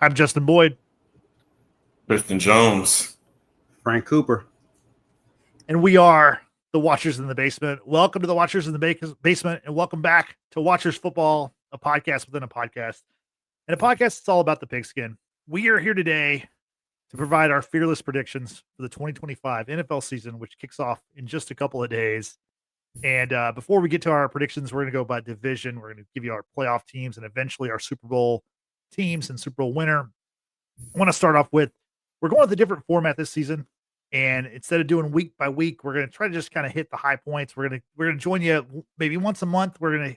I'm Justin Boyd. Kristen Jones. Frank Cooper. And we are the Watchers in the Basement. Welcome to the Watchers in the Basement, and welcome back to Watchers Football, a podcast within a podcast. And a podcast that's all about the pigskin. We are here today to provide our fearless predictions for the 2025 NFL season, which kicks off in just a couple of days. And before we get to our predictions, we're going to go by division. We're going to give you our playoff teams and eventually our Super Bowl teams and Super Bowl winner. I want to start off with, we're going with a different format this season. And instead of doing week by week, we're going to try to just kind of hit the high points. We're going to join you maybe once a month. We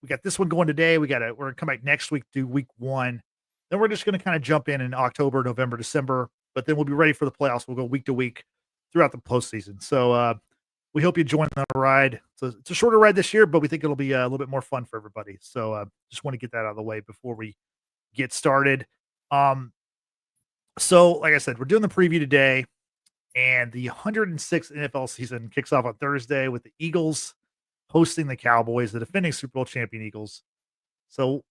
got this one going today. We're going to come back next week, do week one. Then we're just going to kind of jump in October, November, December, but then we'll be ready for the playoffs. We'll go week to week throughout the postseason. So we hope you join the ride. So it's a shorter ride this year, but we think it'll be a little bit more fun for everybody. So just want to get that out of the way before we get started. So like I said, we're doing the preview today, and the 106th NFL season kicks off on Thursday with the Eagles hosting the Cowboys, the defending Super Bowl champion Eagles. So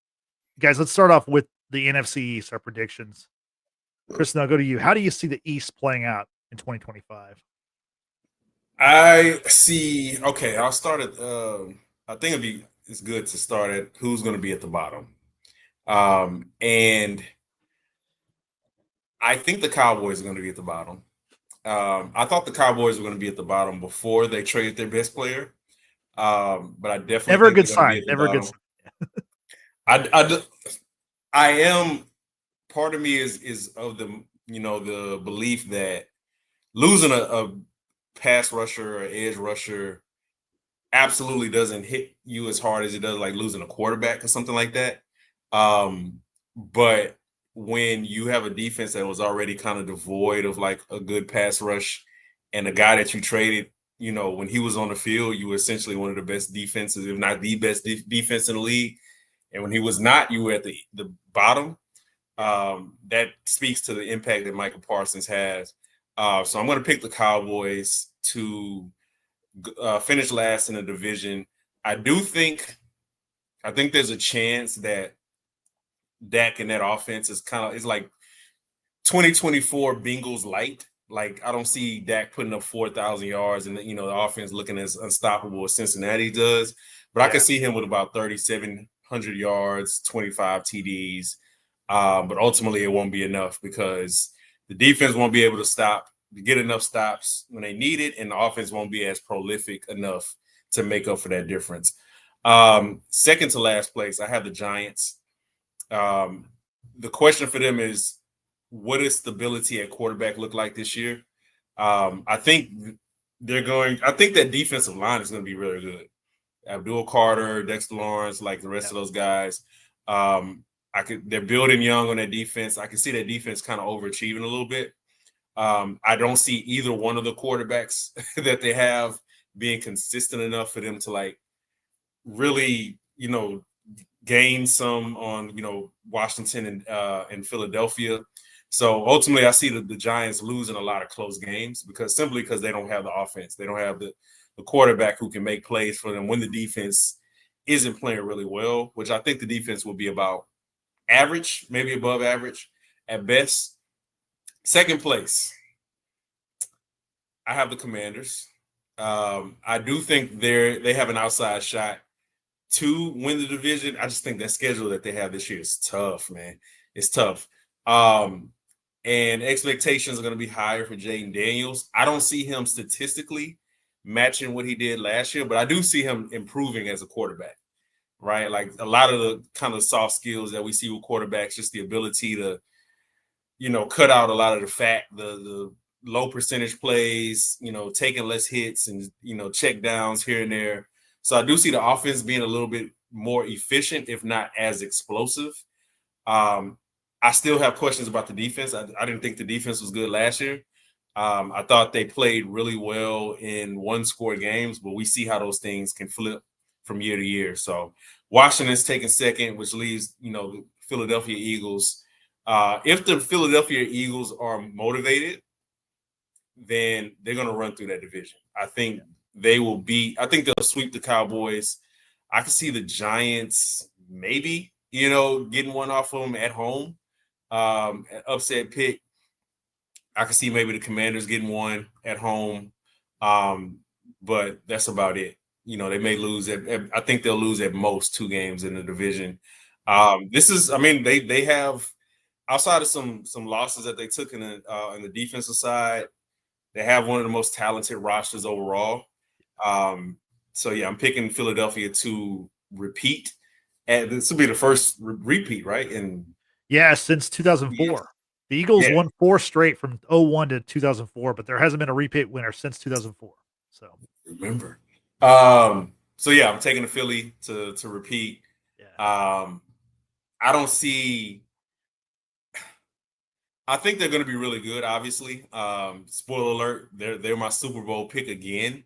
guys, let's start off with the NFC East, our predictions. Kristen, I'll go to you. How do you see the East playing out in 2025? I'll start at, I think it's good to start at who's going to be at the bottom. And I think the Cowboys are going to be at the bottom. I thought the Cowboys were going to be at the bottom before they traded their best player. But I definitely never a good sign. Never a good sign. I am. Part of me is of the belief that losing a pass rusher or edge rusher absolutely doesn't hit you as hard as it does like losing a quarterback or something like that. But when you have a defense that was already kind of devoid of like a good pass rush, and the guy that you traded, when he was on the field, you were essentially one of the best defenses, if not the best defense in the league. And when he was not, you were at the bottom. That speaks to the impact that Michael Parsons has. So I'm going to pick the Cowboys to finish last in the division. I think there's a chance that Dak and that offense is it's like 2024 Bengals light. Like, I don't see Dak putting up 4,000 yards and the offense looking as unstoppable as Cincinnati does. But I can see him with about 3,700 yards, 25 TDs. But ultimately, it won't be enough because the defense won't be able to get enough stops when they need it, and the offense won't be as prolific enough to make up for that difference. Second to last place, I have the Giants. The question for them is, what does stability at quarterback look like this year? I think that defensive line is going to be really good. Abdul Carter, Dexter Lawrence, like the rest of those guys. They're building young on their defense. I can see that defense kind of overachieving a little bit. I don't see either one of the quarterbacks that they have being consistent enough for them to like really, gain some on, Washington and Philadelphia. So ultimately, I see the Giants losing a lot of close games because they don't have the offense. They don't have the quarterback who can make plays for them when the defense isn't playing really well, which I think the defense will be about average, maybe above average at best. Second place, I have the Commanders. I do think they have an outside shot to win the division. I just think that schedule that they have this year is tough, man. It's tough. And expectations are going to be higher for Jaden Daniels. I don't see him statistically matching what he did last year, but I do see him improving as a quarterback, right? Like a lot of the kind of soft skills that we see with quarterbacks, just the ability to, cut out a lot of the fat, the low percentage plays, taking less hits and, check downs here and there. So I do see the offense being a little bit more efficient, if not as explosive. I still have questions about the defense. I didn't think the defense was good last year. I thought they played really well in one-score games, but we see how those things can flip from year to year. So Washington's taking second, which leaves, the Philadelphia Eagles. If the Philadelphia Eagles are motivated, then they're going to run through that division. I think they'll sweep the Cowboys. I can see the Giants maybe, getting one off of them at home. An upset pick. I can see maybe the Commanders getting one at home, but that's about it. They may lose. I think they'll lose at most 2 games in the division. This is, I mean, they have, outside of some losses that they took in the defensive side, they have one of the most talented rosters overall. So yeah, I'm picking Philadelphia to repeat. And this will be the first repeat, right? Yeah, since 2004. The Eagles Yeah. won 4 straight from 01 to 2004, but there hasn't been a repeat winner since 2004. So remember. So yeah, I'm taking the Philly to repeat. yeah. I don't see. I think they're going to be really good. Obviously, spoiler alert: they're my Super Bowl pick again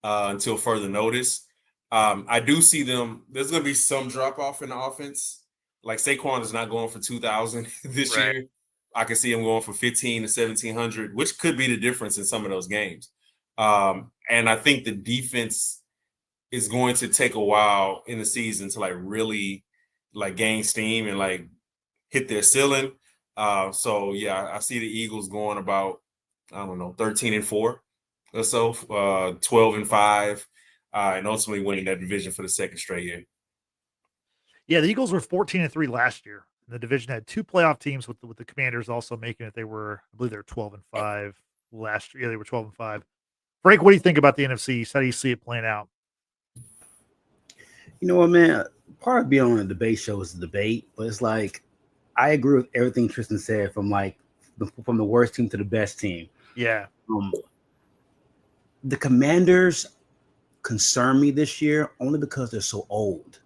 until further notice. I do see them. There's going to be some drop off in the offense. Like Saquon is not going for 2,000 this Right. year. I can see him going for 15 to 1,700, which could be the difference in some of those games. And I think the defense is going to take a while in the season to really gain steam and hit their ceiling. So yeah, I see the Eagles going about, I don't know, 13-4 or so, 12-5, and ultimately winning that division for the second straight year. Yeah, the Eagles were 14-3 last year. The division had 2 playoff teams with the Commanders also making it. I believe they were 12-5 last year. Yeah, they were 12-5. Frank, what do you think about the NFC East? How do you see it playing out? You know what, man? Part of being on a debate show is the debate, but it's like I agree with everything Tristan said from the worst team to the best team. Yeah. The Commanders concern me this year only because they're so old.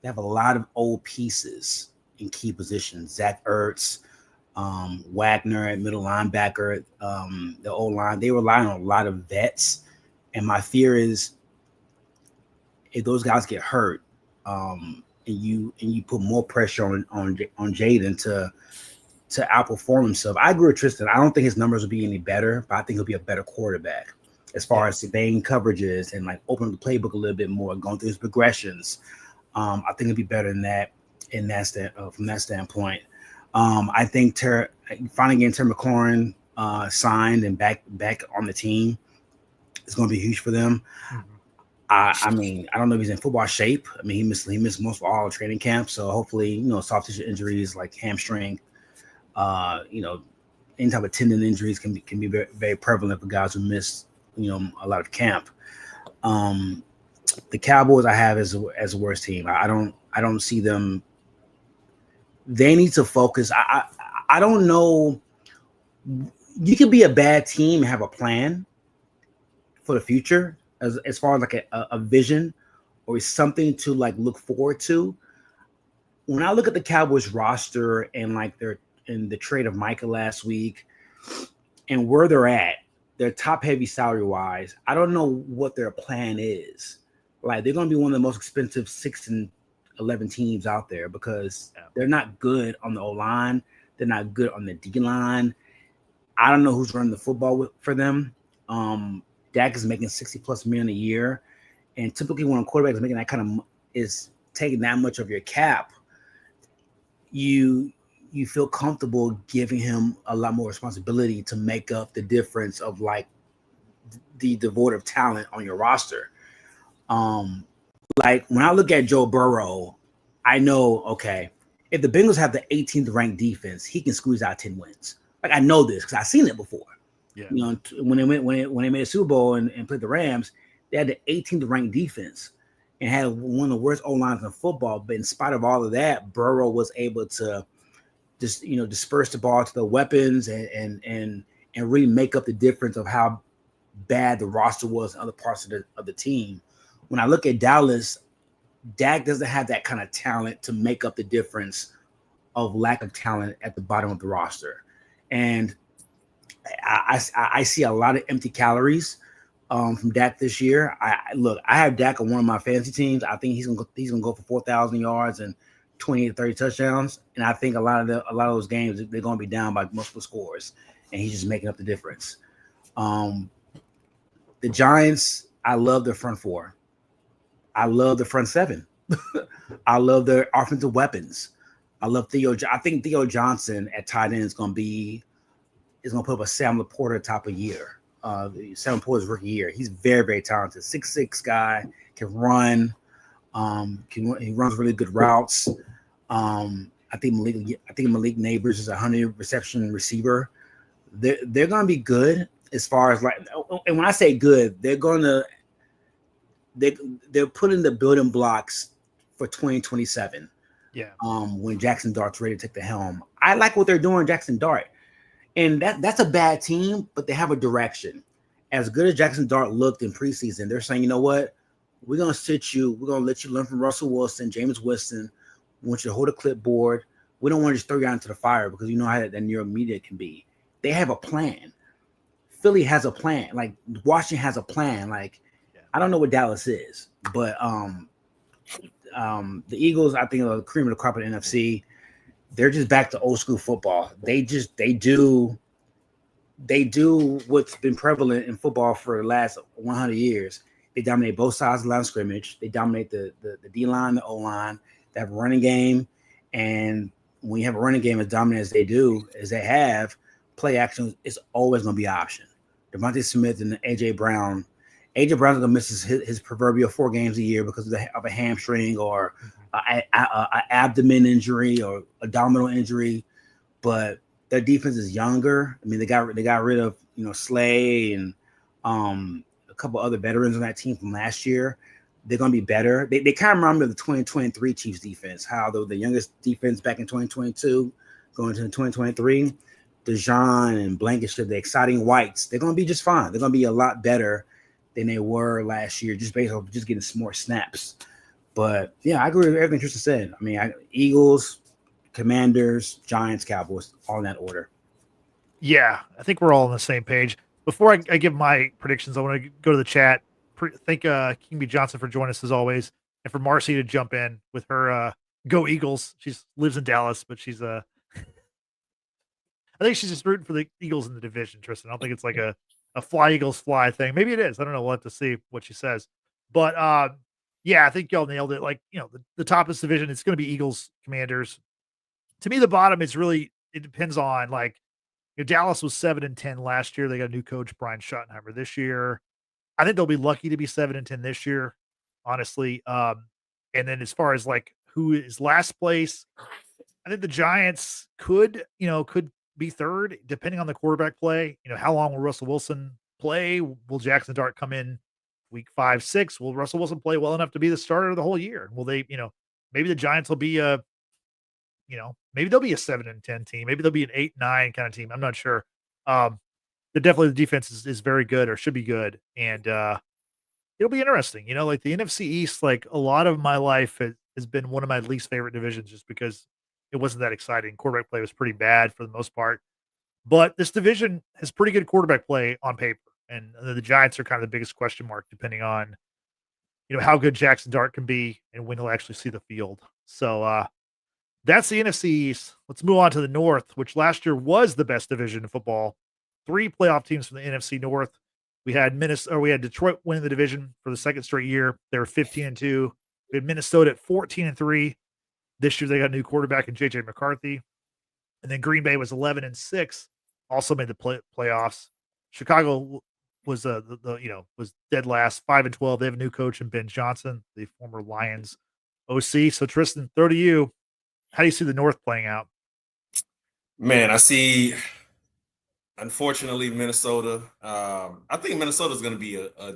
They have a lot of old pieces in key positions. Zach Ertz, Wagner at middle linebacker, the O-line. They rely on a lot of vets. And my fear is if those guys get hurt, and you put more pressure on Jaden to outperform himself. I agree with Tristan. I don't think his numbers will be any better, but I think he'll be a better quarterback as far as surveying coverages and opening the playbook a little bit more, going through his progressions. I think it'll be better than that from that standpoint. I think finally getting Terry McLaurin signed and back on the team is going to be huge for them. Mm-hmm. I mean, I don't know if he's in football shape. I mean, he missed most of all training camp. So hopefully, soft tissue injuries like hamstring, any type of tendon injuries can be very, very prevalent for guys who miss, a lot of camp. The Cowboys I have as a worst team. I don't see them. They need to focus. I don't know. You can be a bad team and have a plan for the future as far as a vision or something to look forward to. When I look at the Cowboys roster and the trade of Micah last week and where they're at, they're top heavy salary wise. I don't know what their plan is. They're going to be one of the most expensive 6-11 teams out there because they're not good on the O-line. They're not good on the D-line. I don't know who's running the football for them. Dak is making $60+ million a year. And typically when a quarterback is making that kind of is taking that much of your cap, you feel comfortable giving him a lot more responsibility to make up the difference of the devoid of talent on your roster. When I look at Joe Burrow, I know, okay, if the Bengals have the 18th ranked defense, he can squeeze out 10 wins. I know this because I've seen it before. Yeah. When they made a Super Bowl and played the Rams, they had the 18th ranked defense and had one of the worst O-lines in football. But in spite of all of that, Burrow was able to just disperse the ball to the weapons and really make up the difference of how bad the roster was in other parts of the team. When I look at Dallas, Dak doesn't have that kind of talent to make up the difference of lack of talent at the bottom of the roster. And I see a lot of empty calories from Dak this year. I have Dak on one of my fantasy teams. I think he's gonna go for 4,000 yards and 20 to 30 touchdowns. And I think a lot of those games they're gonna be down by multiple scores, and he's just making up the difference. The Giants, I love their front four. I love the front seven. I love their offensive weapons. I love Theo. I think Theo Johnson at tight end is going to put up a Sam Laporta type of year. Sam Laporta's rookie year. He's very, very talented. 6'6" guy, can run. He runs really good routes. I think Malik Neighbors is a 100 reception receiver. They're going to be good as far as like, and when I say good, they're putting the building blocks for 2027. Yeah. When Jackson Dart's ready to take the helm. I like what they're doing, Jackson Dart. And that's a bad team, but they have a direction. As good as Jackson Dart looked in preseason, they're saying, you know what? We're going to sit you. We're going to let you learn from Russell Wilson, Jameis Winston. We want you to hold a clipboard. We don't want to just throw you out into the fire because you know how that neuro media can be. They have a plan. Philly has a plan. Like, Washington has a plan. Like, I don't know what Dallas is, but the Eagles, I think, are the cream of the crop of the NFC. They're just back to old school football. They do what's been prevalent in football for the last 100 years. They dominate both sides of the line of scrimmage. They dominate the D line, the O line. They have a running game, and when you have a running game as dominant as they have, play action is always going to be an option. Devontae Smith and AJ Brown. AJ Brown's going to miss his proverbial 4 games a year because of a hamstring or an abdomen injury or abdominal injury, but their defense is younger. I mean, they got rid of Slay and a couple other veterans on that team from last year. They're going to be better. They kind of remember the 2023 Chiefs defense, how the youngest defense back in 2022 going into 2023. DeJean and Blankenship, the exciting whites, they're going to be just fine. They're going to be a lot better than they were last year, just based off just getting some more snaps. But yeah, I agree with everything Tristan said. I mean, Eagles, Commanders, Giants, Cowboys, all in that order. Yeah, I think we're all on the same page. Before I give my predictions, I want to go to the chat. Thank King B. Johnson for joining us as always, and for Marcy to jump in with her Go Eagles. She lives in Dallas, but she's I think she's just rooting for the Eagles in the division, Tristan. I don't think it's like a fly Eagles fly thing. Maybe it is. I don't know. We'll have to see what she says. But yeah, I think y'all nailed it. Like, the top of this division, it's going to be Eagles, Commanders. To me, the bottom is really, it depends on like, Dallas was 7-10 last year. They got a new coach, Brian Schottenheimer, this year. I think they'll be lucky to be 7-10 this year, honestly. And then as far as like who is last place, I think the Giants could be third, depending on the quarterback play. How long will Russell Wilson play? Will Jackson Dart come in week 5, 6? Will Russell Wilson play well enough to be the starter the whole year? Will they, maybe the Giants will be maybe they'll be a 7-10 team. Maybe they'll be an 8-9 kind of team. I'm not sure. Definitely the defense is very good or should be good. And it'll be interesting. Like the NFC East, like a lot of my life has been one of my least favorite divisions just because it wasn't that exciting. Quarterback play was pretty bad for the most part. But this division has pretty good quarterback play on paper. And the Giants are kind of the biggest question mark, depending on, how good Jackson Dart can be and when he'll actually see the field. So that's the NFC East. Let's move on to the North, which last year was the best division in football. 3 playoff teams from the NFC North. We had Detroit winning the division for the second straight year. They were 15-2. We had Minnesota at 14-3. This year they got a new quarterback in JJ McCarthy. And then Green Bay was 11-6, also made the playoffs. Chicago was was dead last, 5-12. They have a new coach in Ben Johnson, the former Lions OC. So Tristan, throw to you. How do you see the North playing out? Man, I see, unfortunately, Minnesota. I think Minnesota's going to be a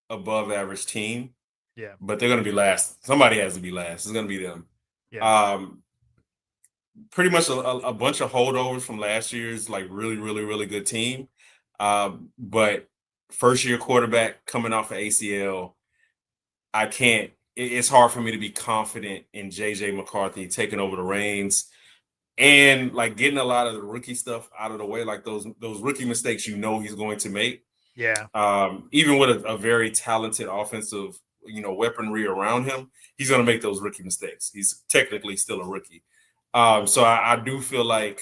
above average team. Yeah. But they're going to be last. Somebody has to be last. It's going to be them. Yeah. Pretty much a bunch of holdovers from last year's like really, really, really good team. But first year quarterback coming off of ACL, it's hard for me to be confident in JJ McCarthy taking over the reins and like getting a lot of the rookie stuff out of the way, like those rookie mistakes he's going to make. Yeah. Even with a very talented offensive, weaponry around him, he's going to make those rookie mistakes. He's technically still a rookie. So I do feel like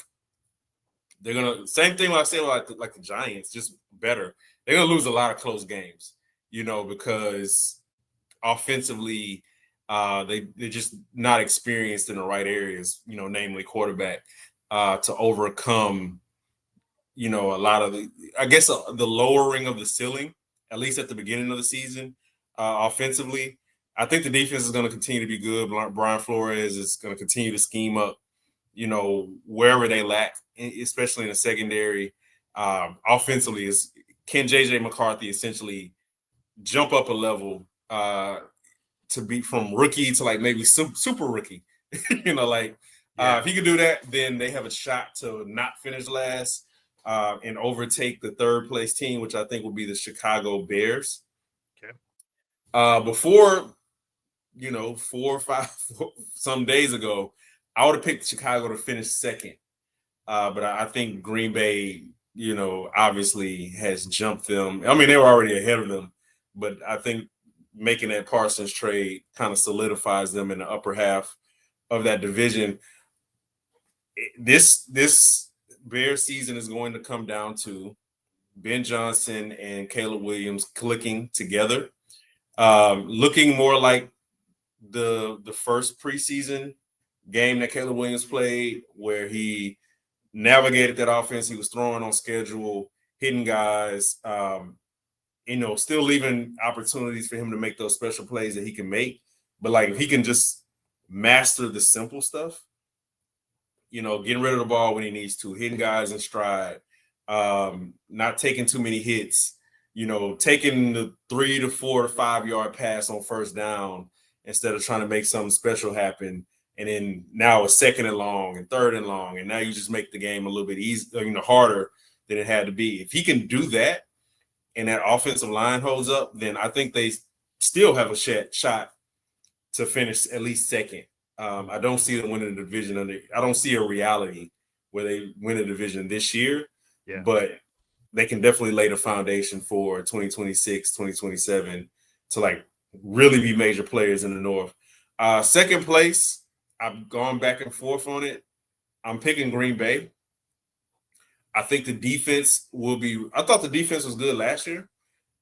they're going to, same thing like I said, like the Giants, just better. They're going to lose a lot of close games, because offensively, They're just not experienced in the right areas, namely quarterback, to overcome, a lot of the lowering of the ceiling, at least at the beginning of the season, offensively. I think the defense is going to continue to be good. Brian Flores is going to continue to scheme up, wherever they lack, especially in the secondary. Offensively, can JJ McCarthy essentially jump up a level to be from rookie to like maybe super rookie? If he could do that, then they have a shot to not finish last and overtake the third place team, which I think will be the Chicago Bears. Okay. Before, 4 or 5 some days ago, I would have picked Chicago to finish second. But I think Green Bay, obviously has jumped them. I mean, they were already ahead of them, but I think making that Parsons trade kind of solidifies them in the upper half of that division. This Bears season is going to come down to Ben Johnson and Caleb Williams clicking together, looking more like the first preseason game that Caleb Williams played, where he navigated that offense. He was throwing on schedule, hitting guys, still leaving opportunities for him to make those special plays that he can make. But like, if he can just master the simple stuff, getting rid of the ball when he needs to, hitting guys in stride, not taking too many hits, taking the 3 to 4 to 5 yard pass on first down instead of trying to make something special happen. And then now a second and long and third and long. And now you just make the game a little bit easier, harder than it had to be. If he can do that and that offensive line holds up, then I think they still have a shot to finish at least second. I don't see them winning the division. I don't see a reality where they win a division this year, but they can definitely lay the foundation for 2026, 2027 to like really be major players in the North. Second place, I've gone back and forth on it. I'm picking Green Bay. I think the defense I thought the defense was good last year.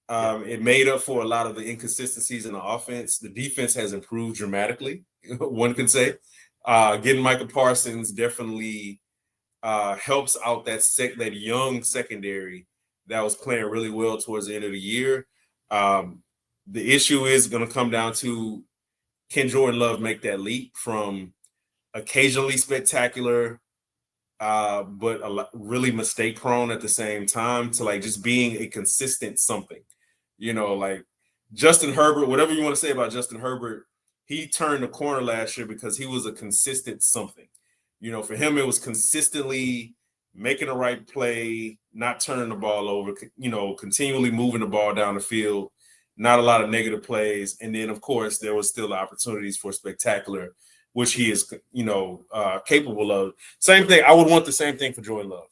It made up for a lot of the inconsistencies in the offense. The defense has improved dramatically, one can say. Getting Michael Parsons definitely helps out that young secondary that was playing really well towards the end of the year. The issue is going to come down to, can Jordan Love make that leap from occasionally spectacular, but really mistake prone at the same time, to like just being a consistent something? Like Justin Herbert, whatever you want to say about Justin Herbert, he turned the corner last year because he was a consistent something. For him, it was consistently making the right play, not turning the ball over, continually moving the ball down the field, not a lot of negative plays. And then, of course, there was still opportunities for spectacular, which he is, capable of. Same thing. I would want the same thing for Jordan Love.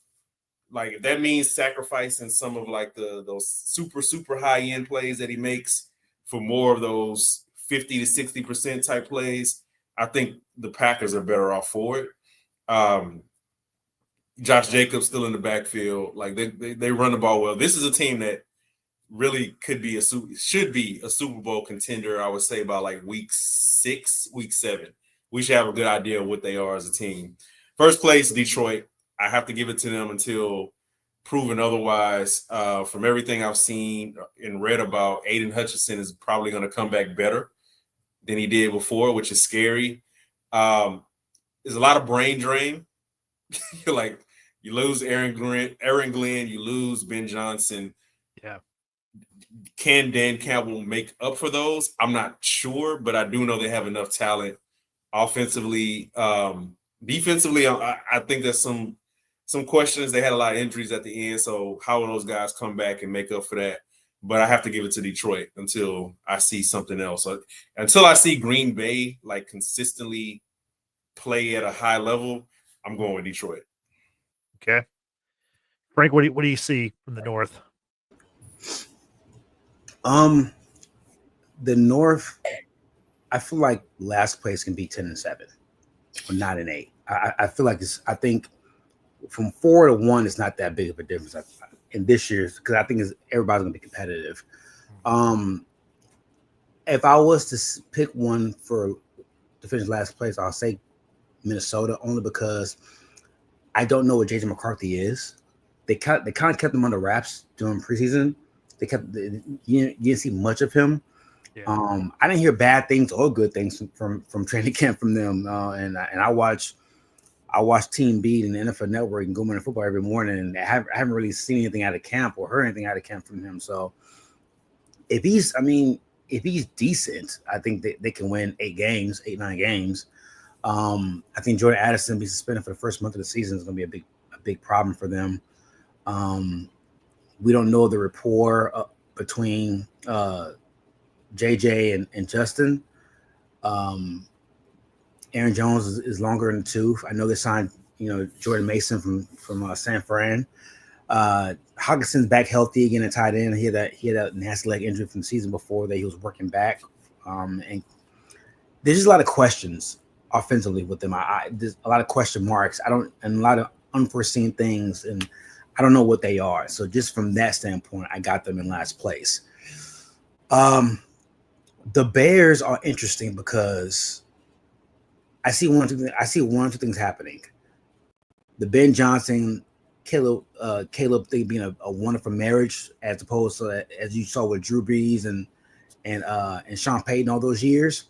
Like, if that means sacrificing some of like those super, super high end plays that he makes for more of those 50 to 60% type plays, I think the Packers are better off for it. Josh Jacobs still in the backfield. Like, they run the ball well. This is a team that really should be a Super Bowl contender, I would say, by like week 6, week 7. We should have a good idea of what they are as a team. First place, Detroit. I have to give it to them until proven otherwise. From everything I've seen and read about, Aiden Hutchinson is probably going to come back better than he did before, which is scary. There's a lot of brain drain. Like, you lose Aaron Glenn, you lose Ben Johnson. Yeah. Can Dan Campbell make up for those? I'm not sure, but I do know they have enough talent offensively. Defensively, I think there's some questions. They had a lot of injuries at the end, so how will those guys come back and make up for that? But I have to give it to Detroit until I see something else. Until I see Green Bay like consistently play at a high level, I'm going with Detroit. Okay. Frank, what do you see from the North? The North, I feel like last place can be 10-7 or 9-8. I feel like I think from 4 to 1 is not that big of a difference in this year's, because I think everybody's gonna be competitive. If I was to pick one to finish last place, I'll say Minnesota, only because I don't know what JJ McCarthy is. They kind of kept him under wraps during preseason. You didn't see much of him. Yeah. I didn't hear bad things or good things from training camp from them. And I watch Team Beat and the NFL Network and Go Morning Football every morning, and I haven't really seen anything out of camp or heard anything out of camp from him. So if he's decent, I think they can win 9 games. I think Jordan Addison be suspended for the first month of the season is going to be a big problem for them. We don't know the rapport between JJ and Justin. Aaron Jones is longer in the tooth. I know they signed Jordan Mason from San Fran. Hawkinson's back healthy again at tight end. He had that nasty leg injury from the season before that he was working back. And there's just a lot of questions offensively with them. There's a lot of question marks. And a lot of unforeseen things, and I don't know what they are. So just from that standpoint, I got them in last place. The Bears are interesting because I see one or two things happening. The Ben Johnson, Caleb thing being a wonderful marriage, as opposed to as you saw with Drew Brees and Sean Payton all those years,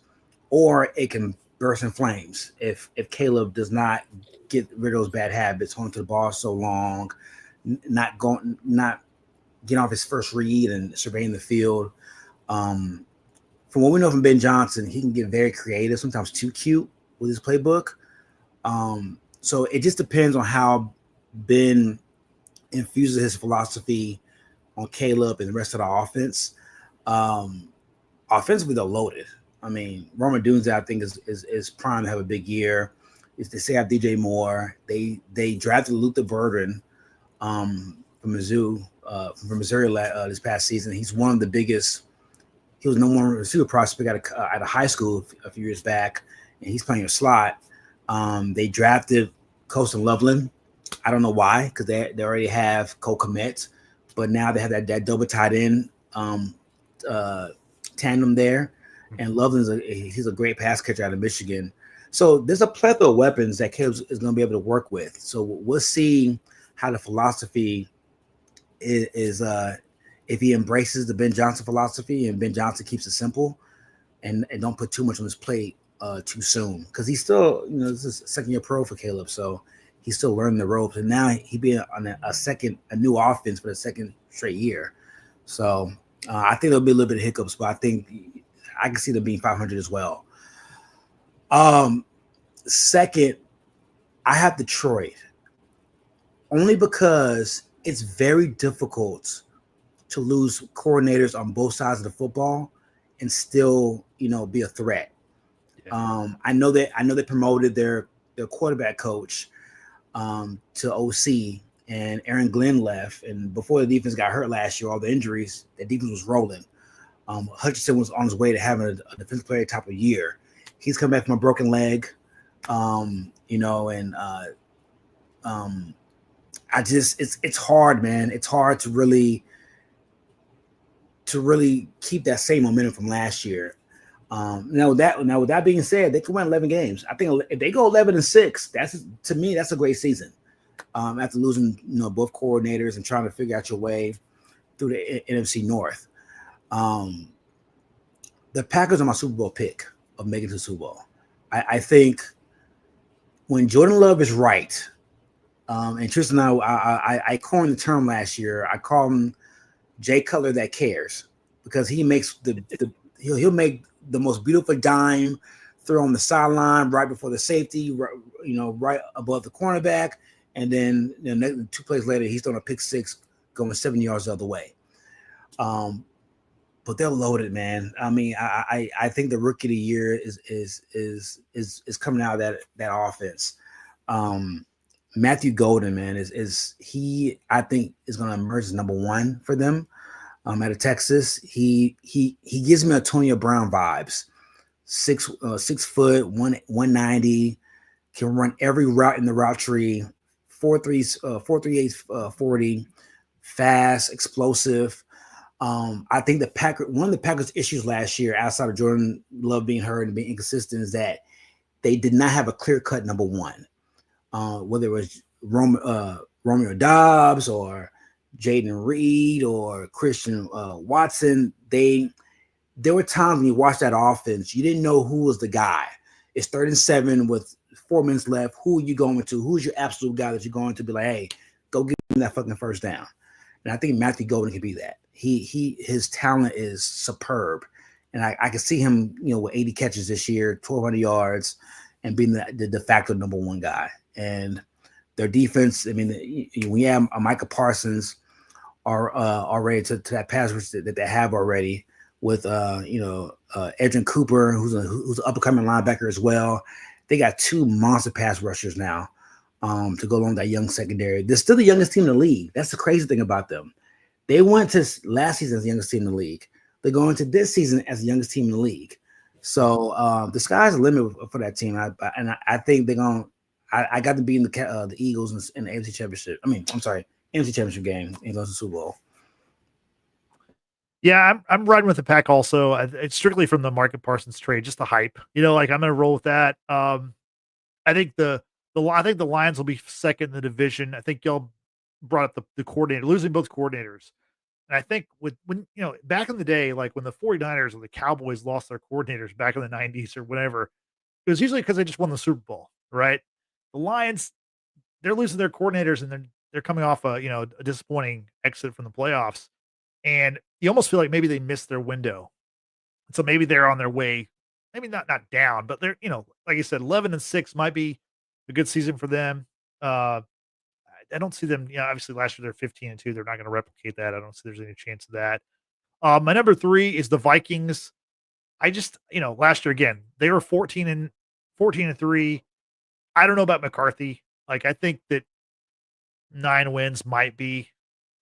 or it can burst in flames if Caleb does not get rid of those bad habits, holding to the ball so long, not getting off his first read and surveying the field. From what we know from Ben Johnson, he can get very creative, sometimes too cute with his playbook. So it just depends on how Ben infuses his philosophy on Caleb and the rest of the offense. Offensively, they're loaded. I mean, Roma Dunze, I think, is primed to have a big year. If they say have DJ Moore, they drafted Luther Burden from Mizzou, from Missouri this past season. He's one of the biggest. He was number one receiver prospect out of high school a few years back, and he's playing a slot. They drafted Colston Loveland. I don't know why, because they already have Cole Kmet, but now they have that double tight end tandem there. And Loveland's he's a great pass catcher out of Michigan. So there's a plethora of weapons that Caleb is going to be able to work with. So we'll see how the philosophy is if he embraces the Ben Johnson philosophy and Ben Johnson keeps it simple and don't put too much on his plate too soon, because he's still, this is second-year pro for Caleb, so he's still learning the ropes, and now he being on a new offense for the second straight year. So I think there'll be a little bit of hiccups, but I think I can see them being 500 as well. Second, I have Detroit, only because it's very difficult to lose coordinators on both sides of the football and still, be a threat. Yeah. I know they promoted their quarterback coach to OC, and Aaron Glenn left. And before the defense got hurt last year, all the injuries, the defense was rolling. Hutchinson was on his way to having a defensive player top of the year. He's come back from a broken leg, it's hard, man. It's hard to really keep that same momentum from last year. Now with that being said, they can win 11 games. I think if they go 11-6, to me that's a great season. After losing both coordinators and trying to figure out your way through the NFC North. The Packers are my Super Bowl pick of making it to the Super Bowl. I think when Jordan Love is right, and Tristan and I coined the term last year. I call him Jay Cutler that cares, because he makes he'll make the most beautiful dime throw on the sideline right before the safety, right above the cornerback, and then 2 plays later he's throwing a pick six going 7 yards the other way. But they're loaded, man. I mean, I think the rookie of the year is coming out of that offense. Matthew Golden, man, I think is going to emerge as number 1 for them. Out of Texas, he gives me Antonio Brown vibes. 6 foot, 190, can run every route in the route tree. 4.38 40, fast, explosive. I think one of the Packers' issues last year, outside of Jordan Love being hurt and being inconsistent, is that they did not have a clear-cut number one. Whether it was Romeo Dobbs or Jaden Reed or Christian Watson, there were times when you watched that offense, you didn't know who was the guy. It's 3rd and 7 with 4 minutes left. Who are you going to? Who's your absolute guy that you're going to be like, hey, go get him that fucking first down? And I think Matthew Golden can be that. His talent is superb. And I can see him, with 80 catches this year, 1,200 yards, and being the de facto number one guy. And their defense, I mean, we have Micah Parsons are already to that pass rush that they have already with Edrin Cooper, who's an up-and-coming linebacker as well. They got 2 monster pass rushers now to go along that young secondary. They're still the youngest team in the league. That's the crazy thing about them. They went to last season as the youngest team in the league. They're going to this season as the youngest team in the league. So the sky's the limit for that team. I think they're going to – I got to be in the Eagles in the NFC Championship. NFC Championship game and goes to the Super Bowl. Yeah, I'm riding with the Pack also. It's strictly from the Micah Parsons trade, just the hype. I'm going to roll with that. I think the Lions will be second in the division. I think y'all brought up the coordinator, losing both coordinators. And I think when back in the day, like when the 49ers or the Cowboys lost their coordinators back in the 90s or whatever, it was usually because they just won the Super Bowl, right? The Lions, they're losing their coordinators and they're coming off a disappointing exit from the playoffs. And you almost feel like maybe they missed their window. So maybe they're on their way, maybe not down, but they're, like you said, 11-6 might be a good season for them. I don't see them, obviously last year they're 15-2. They're not going to replicate that. I don't see there's any chance of that. My number 3 is the Vikings. I just, last year again, they were 14-3. I don't know about McCarthy. Like, I think that 9 wins might be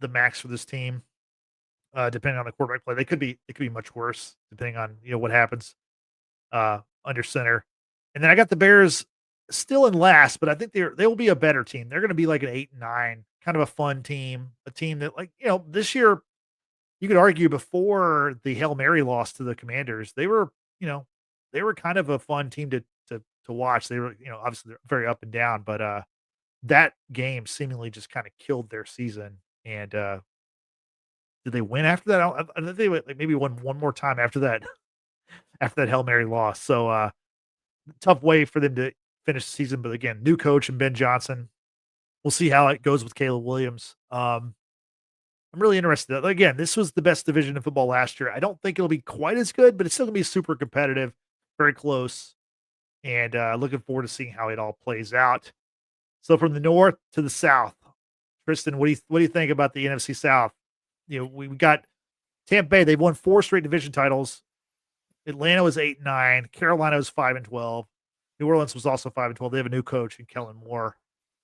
the max for this team. Depending on the quarterback play, they could be much worse depending on what happens under center. And then I got the Bears still in last, but I think they will be a better team. They're going to be like an 8-9, kind of a fun team, a team that this year you could argue before the Hail Mary loss to the Commanders, they were kind of a fun team to watch. They were obviously they're very up and down, but that game seemingly just kind of killed their season. And did they win after that? I think they maybe won one more time after that Hail Mary loss. So tough way for them to finish the season. But again, new coach and Ben Johnson. We'll see how it goes with Caleb Williams. I'm really interested. Again, this was the best division in football last year. I don't think it'll be quite as good, but it's still going to be super competitive, very close. And looking forward to seeing how it all plays out. So from the north to the south, Tristan, what do you think about the NFC South? We got Tampa Bay. They've won 4 straight division titles. Atlanta was 8-9. Carolina was 5-12. New Orleans was also 5-12. They have a new coach in Kellen Moore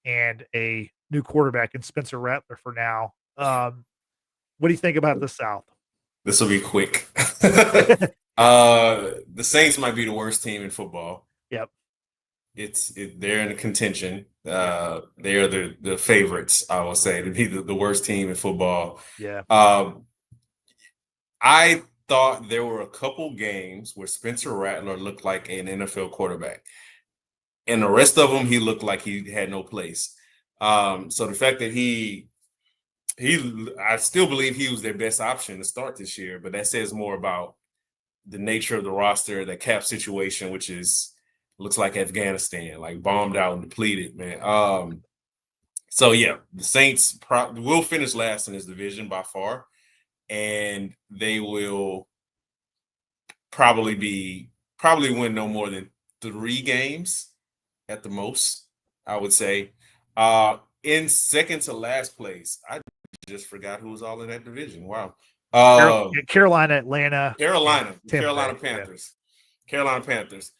and a new quarterback in Spencer Rattler for now. What do you think about the South? This will be quick. The Saints might be the worst team in football. Yep. They're in contention. They are the favorites, I will say, to be the worst team in football. Yeah. I thought there were a couple games where Spencer Rattler looked like an NFL quarterback. And the rest of them, he looked like he had no place. So the fact that I still believe he was their best option to start this year, but that says more about the nature of the roster, the cap situation, which looks like Afghanistan, like bombed out and depleted, man. So yeah, the Saints will finish last in this division by far, and they will probably win no more than 3 games at the most, I would say. In second to last place, I just forgot who was all in that division. Wow. Carolina, Atlanta, Carolina Yeah. Panthers. Carolina Panthers.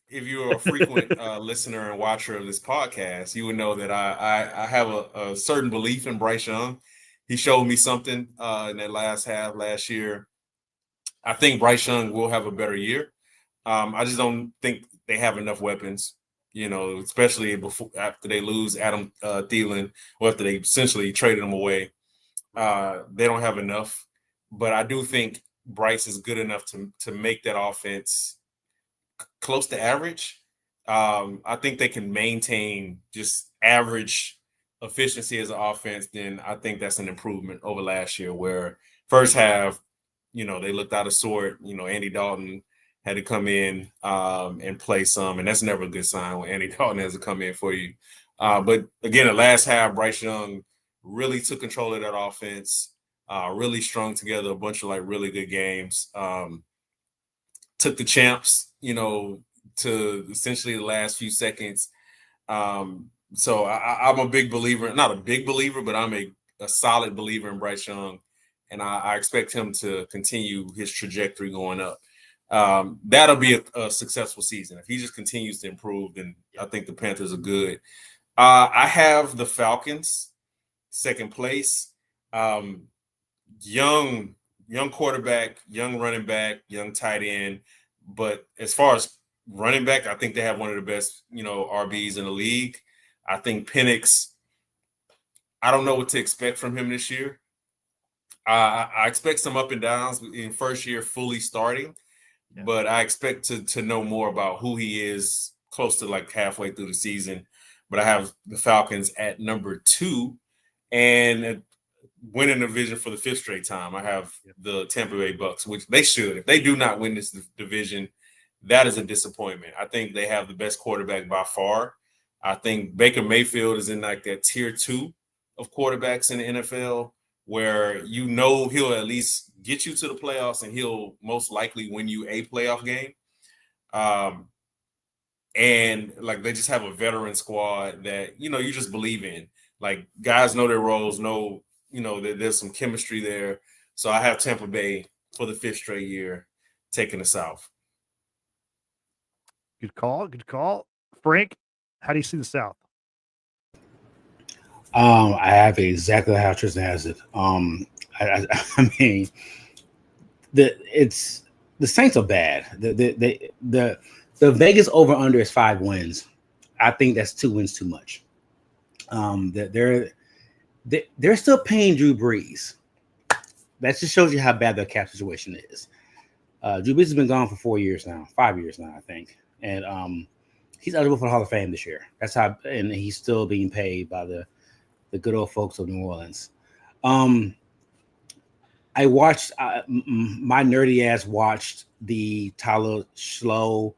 If you're a frequent listener and watcher of this podcast, you would know that I have a certain belief in Bryce Young. He showed me something in that last half last year. I think Bryce Young will have a better year. I just don't think they have enough weapons, especially after they lose Adam Thielen, or after they essentially traded him away. They don't have enough, but I do think Bryce is good enough to make that offense close to average. I think they can maintain just average efficiency as an offense. Then I think that's an improvement over last year, where first half, they looked out of sort. Andy Dalton had to come in and play some, and that's never a good sign when Andy Dalton has to come in for you. But again, the last half, Bryce Young really took control of that offense, really strung together a bunch of really good games. Took the champs, to essentially the last few seconds. So I'm a big believer, not a big believer, but I'm a solid believer in Bryce Young, and I expect him to continue his trajectory going up. That'll be a successful season. If he just continues to improve, then I think the Panthers are good. I have the Falcons second place. Young quarterback, young running back, young tight end. But as far as running back, I think they have one of the best, RBs in the league. I think Penix, I don't know what to expect from him this year. I expect some up and downs in first year fully starting, but I expect to know more about who he is close to halfway through the season. But I have the Falcons at number 2 and winning the division for the 5th straight time. I have the Tampa Bay Bucks, which they should. If they do not win this division, that is a disappointment. I think they have the best quarterback by far. I think Baker Mayfield is in that tier 2 of quarterbacks in the NFL, where he'll at least get you to the playoffs and he'll most likely win you a playoff game. And they just have a veteran squad that, you just believe in. Guys know their roles, there's some chemistry there. So I have Tampa Bay for the 5th straight year taking the South. Good call. Frank, how do you see the South? I have exactly how Tristan has it. I mean, the Saints are bad. The Vegas over under is 5 wins. I think that's 2 wins too much. They're still paying Drew Brees. That just shows you how bad their cap situation is. Drew Brees has been gone for 5 years now, I think, and he's eligible for the Hall of Fame this year. That's how, and he's still being paid by the good old folks of New Orleans. I watched my nerdy ass watched the Tyler Schlo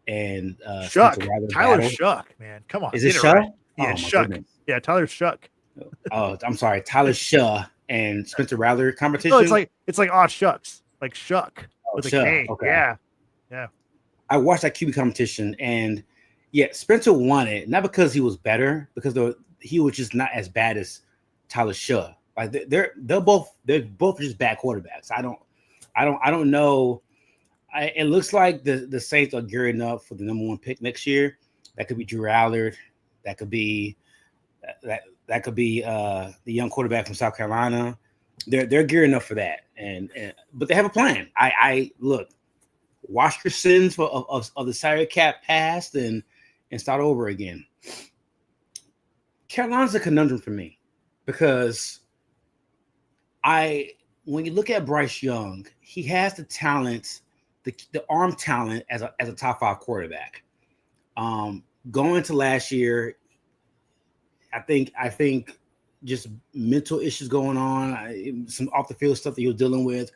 and Shuck. Tyler Shuck, man, come on. Is it Shuck? Right. Yeah, Shuck. Goodness. Yeah, Tyler Shuck. Oh, I'm sorry, Tyler Shuh and Spencer Rattler competition. No, it's like shucks, like Shuck with a K. Okay. Yeah. I watched that QB competition, and Spencer won it not because he was better, because he was just not as bad as Tyler Shuh. They're both just bad quarterbacks. I don't know. It looks like the Saints are gearing up for the number 1 pick next year. That could be Drew Allard. That could be the young quarterback from South Carolina. They're gearing up for that, but they have a plan. I look, wash your sins of the salary cap past and start over again. Carolina's a conundrum for me because when you look at Bryce Young, he has the talent, the arm talent as a top 5 quarterback. Going to last year, I think just mental issues going on, some off the field stuff that he was dealing with,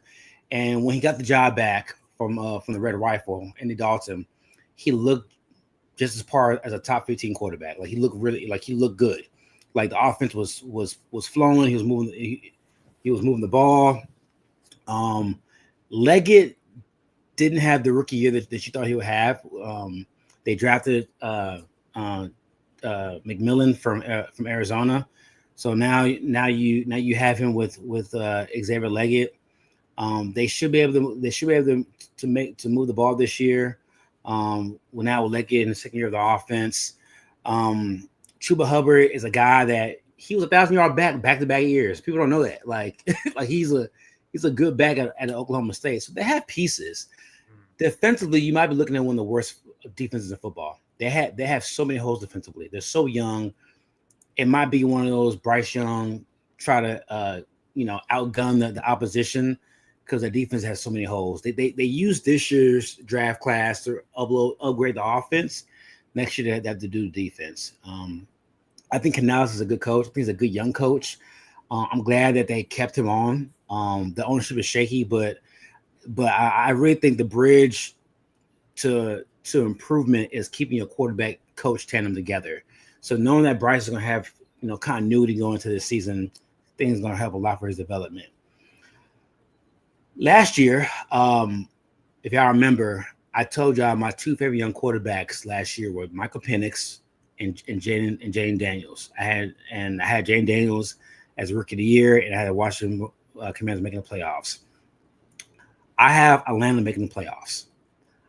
and when he got the job back from the Red Rifle, Andy Dalton, he looked just as par as a top 15 quarterback. He looked good. The offense was flowing. He was moving the ball. Leggett didn't have the rookie year that you thought he would have. They drafted McMillan from Arizona, so now you have him with Xavier Leggett. They should be able to move the ball this year. Now with Leggett in the second year of the offense. Chuba Hubbard is a guy that he was 1,000-yard back-to-back years. People don't know that. He's a good back at Oklahoma State. So they have pieces. Defensively, you might be looking at one of the worst defenses in football. They have so many holes defensively. They're so young. It might be one of those Bryce Young try to outgun the opposition because the defense has so many holes. They use this year's draft class to upgrade the offense. Next year they have to do the defense. I think Canales is a good coach. I think he's a good young coach. I'm glad that they kept him on. The ownership is shaky, but I really think the bridge to improvement is keeping your quarterback coach tandem together. So knowing that Bryce is going to have continuity going into this season, I think is going to help a lot for his development. Last year, if y'all remember, I told y'all my two favorite young quarterbacks last year were Michael Penix and Jaden Daniels. I had Jaden Daniels as Rookie of the Year, and I had Washington Commanders making the playoffs. I have Atlanta making the playoffs.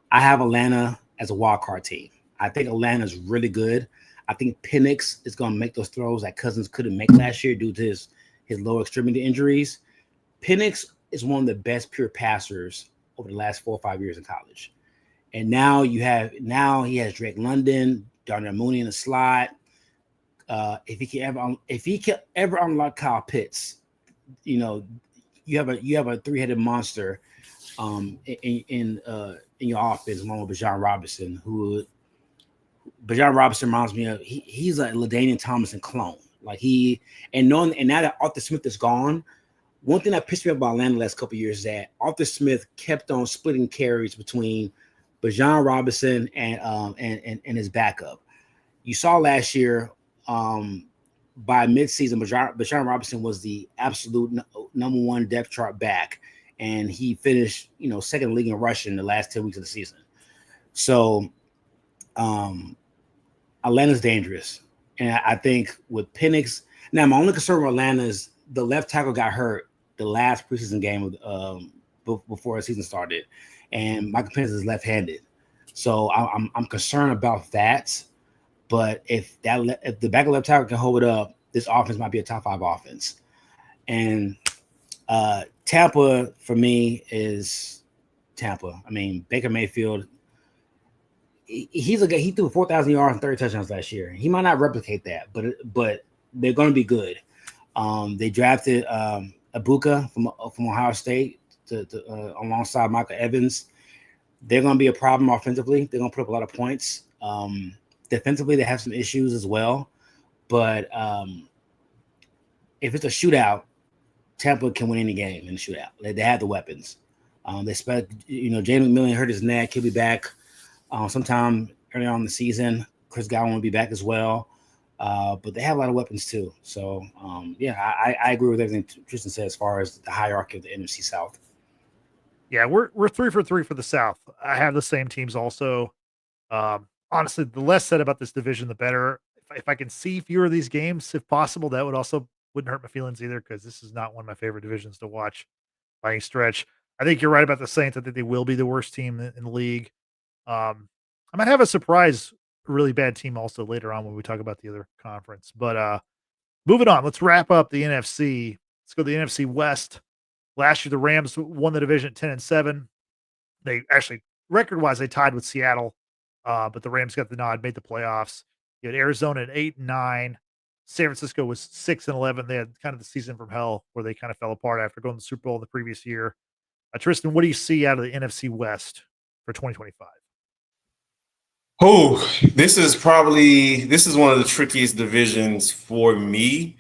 I have Atlanta as a wild card team. I think Atlanta is really good. I think Penix is going to make those throws that Cousins couldn't make last year due to his lower extremity injuries. Penix is one of the best pure passers over the last 4 or 5 years in college. And now he has Drake London, Darnell Mooney in the slot. If he can ever unlock Kyle Pitts, you have a three-headed monster in your offense along with Bijan Robinson, Bijan Robinson reminds me of he's a LaDainian Tomlinson clone. And now that Arthur Smith is gone, one thing that pissed me off about Atlanta the last couple of years is that Arthur Smith kept on splitting carries between Bijan Robinson and his backup. You saw last year by midseason, Bijan Robinson was the absolute number one depth chart back, and he finished second in the league in rushing the last 10 weeks of the season. So Atlanta's dangerous. And I think with Penix, now my only concern with Atlanta is the left tackle got hurt the last preseason game before the season started, and Michael Penix is left-handed. So I'm concerned about that. But if the back left tackle can hold it up, this offense might be a top 5 offense. And Tampa for me is Tampa. I mean, Baker Mayfield. He threw 4,000 yards and 30 touchdowns last year. He might not replicate that, but they're going to be good. They drafted Ibuka from Ohio State to alongside Michael Evans. They're going to be a problem offensively. They're going to put up a lot of points. Defensively, they have some issues as well. But if it's a shootout, Tampa can win any game in the shootout. They have the weapons. They expect Jalen McMillan hurt his neck. He'll be back sometime early on in the season. Chris Godwin will be back as well. But they have a lot of weapons too. So, I agree with everything Tristan said as far as the hierarchy of the NFC South. Yeah, we're 3 for 3 for the South. I have the same teams also. Honestly, the less said about this division, the better. If I can see fewer of these games, if possible, that wouldn't hurt my feelings either, because this is not one of my favorite divisions to watch by any stretch. I think you're right about the Saints. I think they will be the worst team in the league. I might have a surprise, really bad team also later on when we talk about the other conference. But moving on, let's wrap up the NFC. Let's go to the NFC West. Last year, the Rams won the division at 10-7. They actually, record-wise, they tied with Seattle, but the Rams got the nod, made the playoffs. You had Arizona at 8-9. San Francisco was 6-11. They had kind of the season from hell where they kind of fell apart after going to the Super Bowl the previous year. Tristan, what do you see out of the NFC West for 2025? Oh, this is one of the trickiest divisions for me.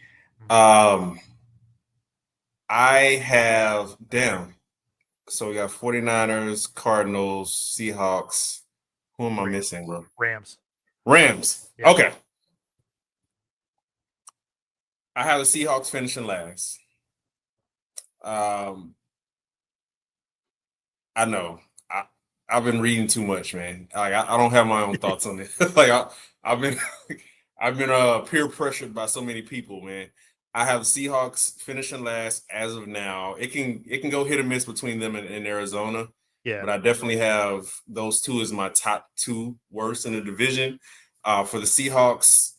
I have, so we got 49ers, Cardinals, Seahawks. Who am I missing, bro? Rams. Yeah. Okay. I have the Seahawks finishing last. I know. I've been reading too much, man. Like I don't have my own thoughts on it. I've been peer pressured by so many people, man. I have the Seahawks finishing last as of now. It can go hit or miss between them and Arizona. Yeah. But I definitely have those two as my top 2 worst in the division. For the Seahawks,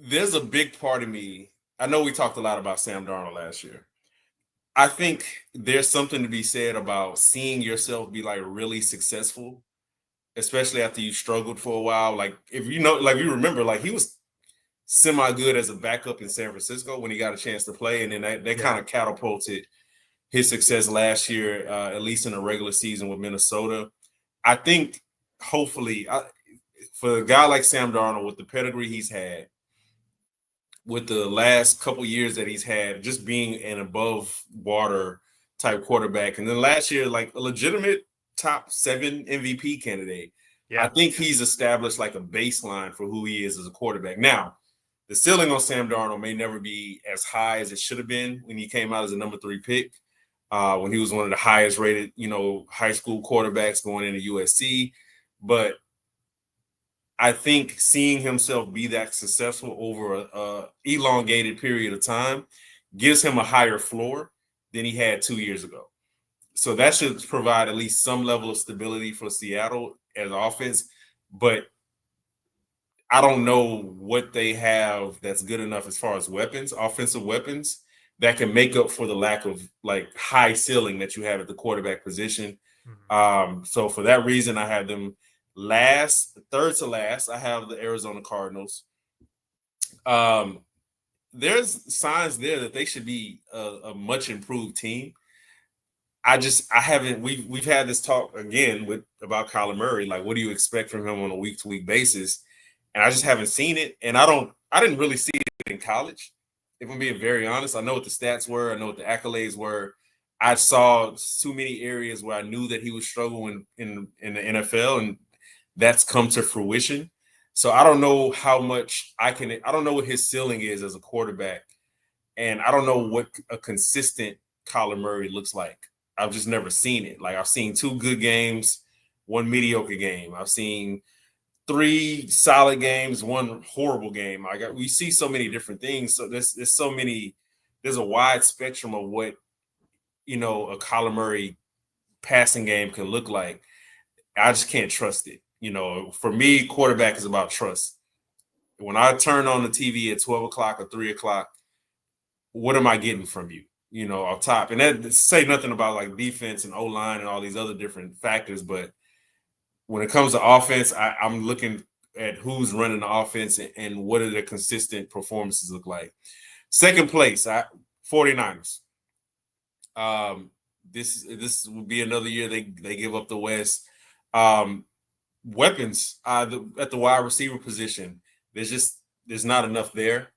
there's a big part of me. I know we talked a lot about Sam Darnold last year. I think there's something to be said about seeing yourself be really successful, especially after you struggled for a while. Like if you remember, he was semi-good as a backup in San Francisco when he got a chance to play, and then that kind of catapulted his success last year, at least in the regular season with Minnesota. I think hopefully for a guy like Sam Darnold with the pedigree he's had, with the last couple years that he's had, just being an above water type quarterback, and then last year like a legitimate top 7 MVP candidate. I think he's established like a baseline for who he is as a quarterback. Now, the ceiling on Sam Darnold may never be as high as it should have been when he came out as a number 3 pick, when he was one of the highest rated, high school quarterbacks going into USC. But I think seeing himself be that successful over a elongated period of time gives him a higher floor than he had 2 years ago. So that should provide at least some level of stability for Seattle as offense. But I don't know what they have that's good enough as far as weapons, offensive weapons, that can make up for the lack of like high ceiling that you have at the quarterback position. So for that reason, I have them third to last. I have the Arizona Cardinals. There's signs there that they should be a much improved team. We've had this talk again about Kyler Murray. Like, what do you expect from him on a week-to-week basis? And I just haven't seen it. And I didn't really see it in college. If I'm being very honest, I know what the stats were. I know what the accolades were. I saw too many areas where I knew that he was struggling in the NFL, and that's come to fruition. So I don't know how much I don't know what his ceiling is as a quarterback. And I don't know what a consistent Kyler Murray looks like. I've just never seen it. Like, I've seen 2 good games, 1 mediocre game. I've seen 3 solid games, 1 horrible game. We see so many different things. So there's a wide spectrum of what, a Kyler Murray passing game can look like. I just can't trust it. For me, quarterback is about trust. When I turn on the TV at 12 o'clock or 3 o'clock, what am I getting from you? Off top. And that say nothing about like defense and O-line and all these other different factors. But when it comes to offense, I'm looking at who's running the offense and what do their consistent performances look like. Second place, 49ers. This will be another year they give up the West. Weapons at the wide receiver position, there's not enough there.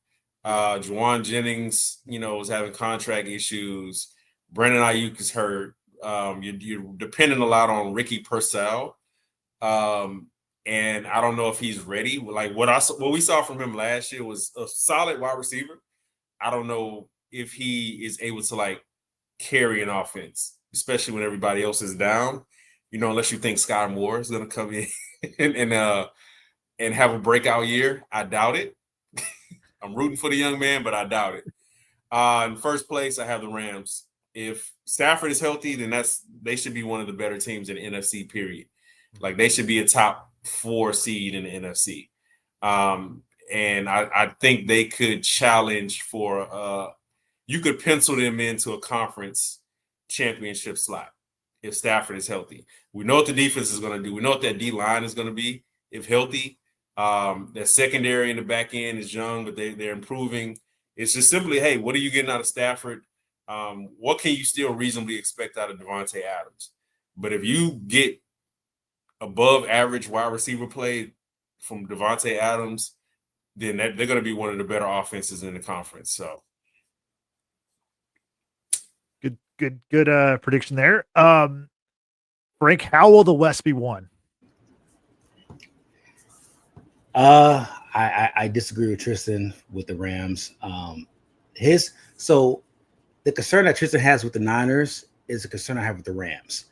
Juwan Jennings, is having contract issues. Brandon Ayuk is hurt. You're depending a lot on Ricky Purcell. And I don't know if he's ready. Like what we saw from him last year was a solid wide receiver. I don't know if he is able to like carry an offense, especially when everybody else is down. Unless you think Sky Moore is going to come in and have a breakout year. I doubt it. I'm rooting for the young man, but I doubt it. In first place, I have the Rams. If Stafford is healthy, then they should be one of the better teams in the NFC, period. Like, they should be a top 4 seed in the NFC. And I think they could challenge for you could pencil them into a conference championship slot if Stafford is healthy. We know what the defense is going to do. We know what that D-line is going to be if healthy. That secondary in the back end is young, but they're improving. It's just simply, hey, what are you getting out of Stafford? What can you still reasonably expect out of Devontae Adams? But if you get above average wide receiver play from Devontae Adams, then they're going to be one of the better offenses in the conference. So good prediction there. Frank, how will the West be won? I disagree with Tristan with the Rams. So the concern that Tristan has with the Niners is a concern I have with the Rams.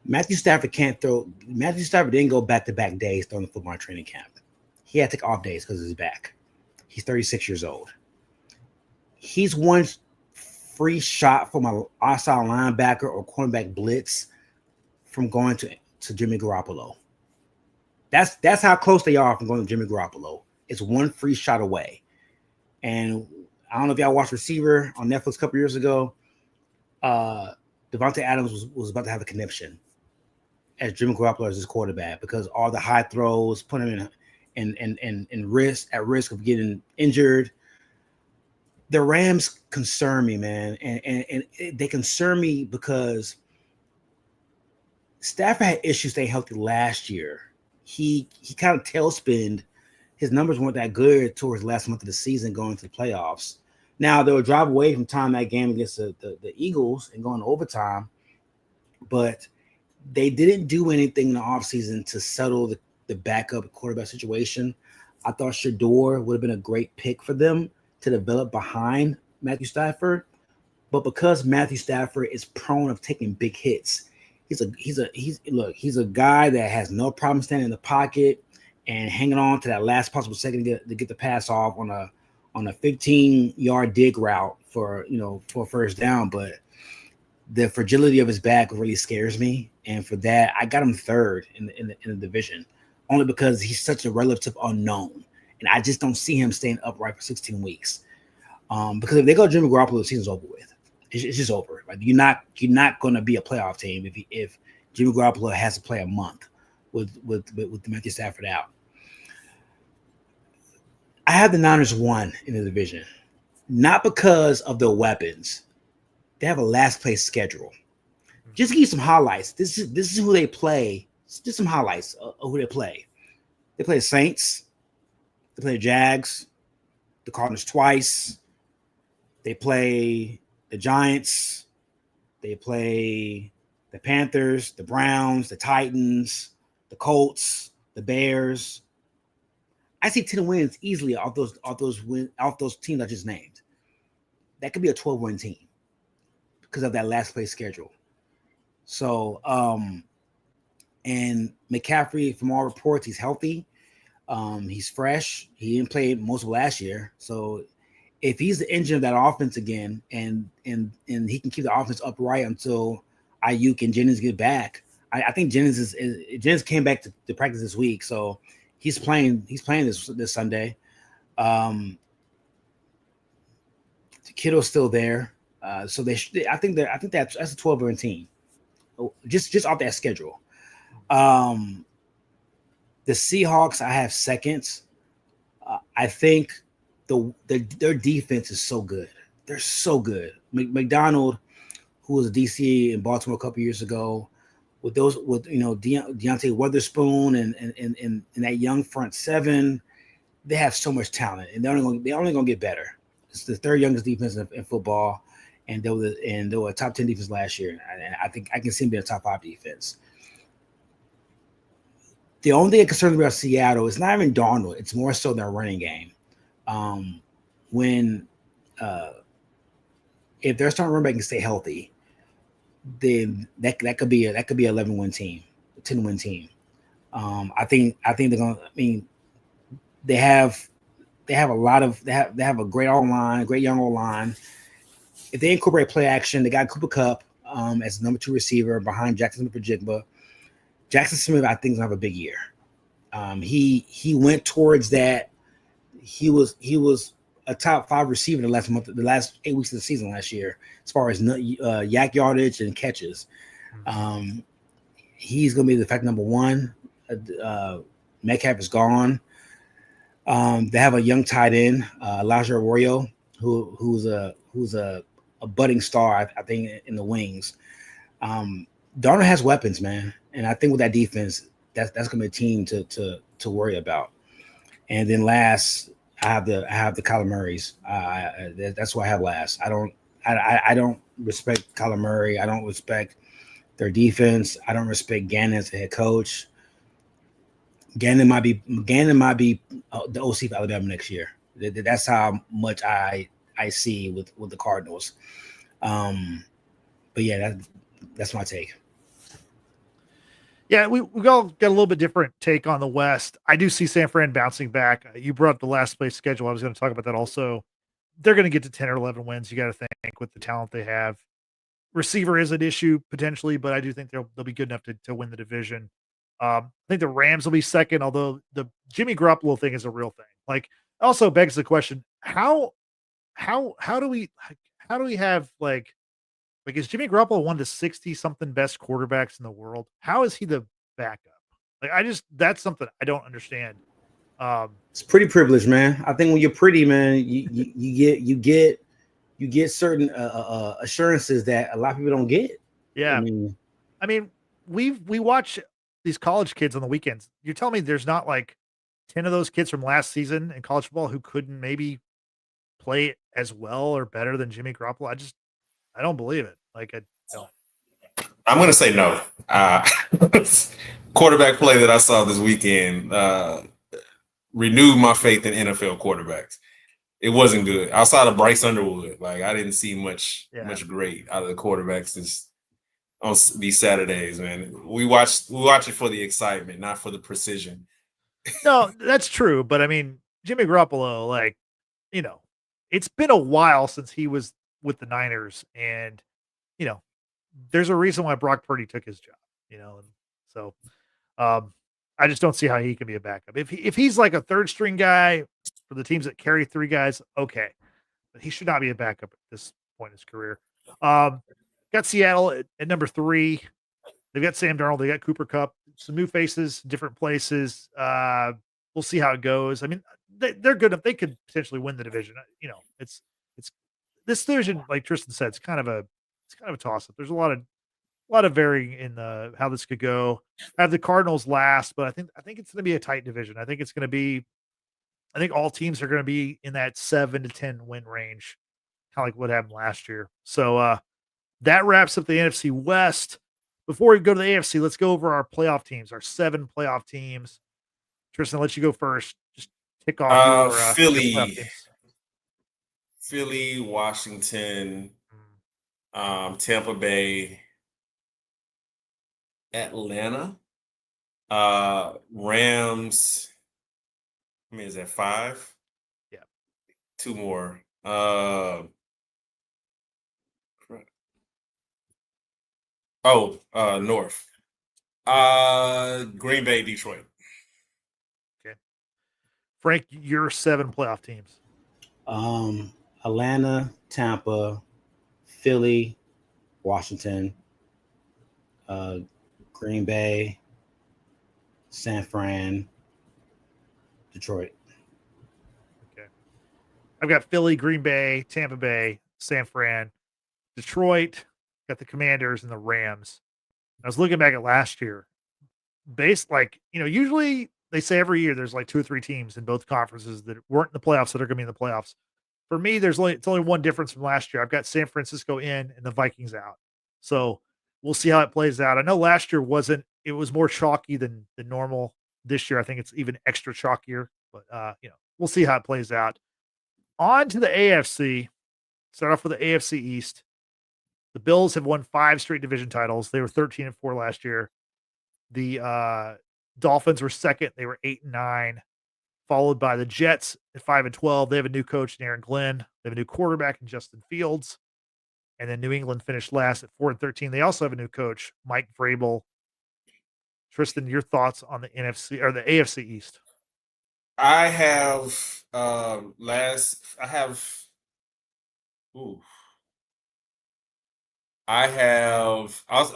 Matthew Stafford didn't go back-to-back days throwing the football in training camp. He had to take off days because of his back. He's 36 years old. He's one free shot from an outside linebacker or cornerback blitz from going to Jimmy Garoppolo. That's how close they are from going to Jimmy Garoppolo. It's one free shot away. And I don't know if y'all watched Receiver on Netflix a couple years ago. Devontae Adams was about to have a conniption as Jimmy Garoppolo as his quarterback because all the high throws put him in. and risk of getting injured. The Rams concern me, man, and they concern me because Stafford had issues staying healthy last year. He kind of tailspinned. His numbers weren't that good towards the last month of the season going to the playoffs. Now, they would drive away from time that game against the Eagles and go into overtime, but they didn't do anything in the offseason to settle the backup quarterback situation. I thought Shador would have been a great pick for them to develop behind Matthew Stafford, but because Matthew Stafford is prone of taking big hits, he's a guy that has no problem standing in the pocket and hanging on to that last possible second to get the pass off on a 15-yard dig route for a first down. But the fragility of his back really scares me, and for that, I got him third in the division, only because he's such a relative unknown, and I just don't see him staying upright for 16 weeks. Because if they go Jimmy Garoppolo, the season's over with. It's just over. Like you're not going to be a playoff team if Jimmy Garoppolo has to play a month with Matthew Stafford out. I have the Niners 1 in the division, not because of their weapons. They have a last place schedule. Just to give you some highlights. This is who they play. Just some highlights of who they play. They play the Saints. They play the Jags. The Cardinals twice. They play the Giants. They play the Panthers, the Browns, the Titans, the Colts, the Bears. I see 10 wins easily off those teams I just named. That could be a 12-win team because of that last place schedule. So, and McCaffrey, from all reports, he's healthy. He's fresh. He didn't play most of last year. So if he's the engine of that offense again, and he can keep the offense upright until Ayuk and Jennings get back, I think Jennings came back to practice this week, so he's playing this Sunday. Kittle's still there, so I think that's a 12-win team, just off that schedule. The Seahawks, I have second. I think their defense is so good. They're so good. McDonald, who was a DC in Baltimore a couple years ago, with Deontay Witherspoon and that young front seven, they have so much talent, and they're only gonna get better. It's the third youngest defense in football, and they were a top 10 defense last year. And I think I can see them being a top 5 defense. The only thing that concerns me about Seattle is not even Darnold; it's more so their running game. If their starting running back can stay healthy, then that could be an 11-win team, a 10-win team. I think they're gonna. I mean, they have a great O-line, great young O-line. If they incorporate play action, they got Cooper Kupp as the number 2 receiver behind Jackson Smith-Njigba. Jackson Smith, I think, is gonna have a big year. He went towards that. He was a top 5 receiver the last 8 weeks of the season last year, as far as yak yardage and catches. He's going to be the fact number 1. Metcalf is gone. They have a young tight end, Elijah Arroyo, who's a budding star, I think, in the wings. Darnold has weapons, man, and I think with that defense, that's going to be a team to worry about. And then last, I have the Kyler Murrays. That's what I have last. I don't respect Kyler Murray. I don't respect their defense. I don't respect Gannon as a head coach. Gannon might be the OC for Alabama next year. That's how much I see with the Cardinals. But yeah, that's my take. Yeah, we all got a little bit different take on the West. I do see San Fran bouncing back. You brought up the last place schedule. I was going to talk about that also. They're going to get to 10 or 11 wins. You got to think with the talent they have. Receiver is an issue potentially, but I do think they'll be good enough to win the division. I think the Rams will be second, although the Jimmy Garoppolo thing is a real thing. Like, also begs the question: how do we have like is Jimmy Garoppolo one of the 60 something best quarterbacks in the world? How is he the backup? Like, that's something I don't understand. It's pretty privileged, man. I think when you're pretty, man, you get certain assurances that a lot of people don't get. Yeah. I mean, We watch these college kids on the weekends. You're telling me there's not like 10 of those kids from last season in college football who couldn't maybe play as well or better than Jimmy Garoppolo? I don't believe it. Like I don't. I'm going to say no. Quarterback play that I saw this weekend renewed my faith in NFL quarterbacks. It wasn't good. Outside of Bryce Underwood, like I didn't see much great out of the quarterbacks on these Saturdays, man. We watch it for the excitement, not for the precision. No, that's true. But I mean, Jimmy Garoppolo, like, it's been a while since he was with the Niners, and there's a reason why Brock Purdy took his job, and so I just don't see how he can be a backup. If he's like a third string guy for the teams that carry three guys, okay, but he should not be a backup at this point in his career. Got Seattle at number 3. They've got Sam Darnold. They got Cooper Kupp. Some new faces, different places. We'll see how it goes. I mean, they're good. If they could potentially win the division, it's this division, like Tristan said, it's kind of a toss up. There's a lot of varying in how this could go. I have the Cardinals last, but I think it's going to be a tight division. I think all teams are going to be in that 7 to 10 win range, kind of like what happened last year. So that wraps up the NFC West. Before we go to the AFC, let's go over our playoff teams, our 7 playoff teams. Tristan, I'll let you go first. Just kick off your playoff teams. Philly, Washington, Tampa Bay, Atlanta, Rams. I mean, is that 5? Yeah. 2 more. North. Green Bay, Detroit. Okay. Frank, your 7 playoff teams. Atlanta, Tampa, Philly, Washington, Green Bay, San Fran, Detroit. Okay. I've got Philly, Green Bay, Tampa Bay, San Fran, Detroit, got the Commanders and the Rams. I was looking back at last year. Usually they say every year there's like 2 or 3 teams in both conferences that weren't in the playoffs that are going to be in the playoffs. For me, it's only one difference from last year. I've got San Francisco in and the Vikings out. So we'll see how it plays out. I know last year it was more chalky than normal. This year, I think it's even extra chalkier, but we'll see how it plays out. On to the AFC. Start off with the AFC East. The Bills have won 5 straight division titles. They were 13-4 last year. The Dolphins were second. They were 8-9, followed by the Jets at 5-12. They have a new coach in Aaron Glenn. They have a new quarterback in Justin Fields. And then New England finished last at 4-13. They also have a new coach, Mike Vrabel. Tristan, your thoughts on the NFC or the AFC East? I have I'll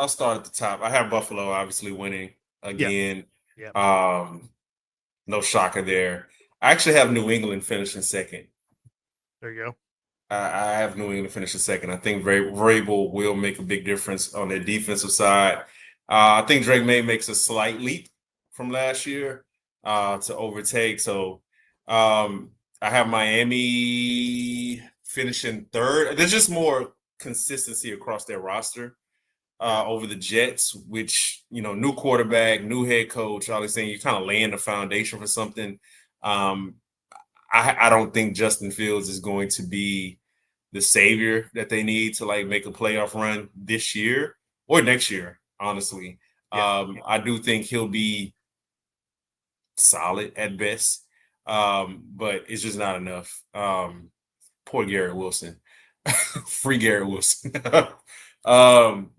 start at the top. I have Buffalo obviously winning again. Yeah. No shocker there. I actually have New England finishing second. There you go. I have New England finishing second. I think Vrabel will make a big difference on their defensive side. I think Drake May makes a slight leap from last year to overtake. So I have Miami finishing third. There's just more consistency across their roster over the Jets, which, new quarterback, new head coach, all these things, you're kind of laying the foundation for something. I don't think Justin Fields is going to be the savior that they need to make a playoff run this year or next year, honestly. I do think he'll be solid at best, but it's just not enough. Poor Garrett Wilson. Free Garrett Wilson. But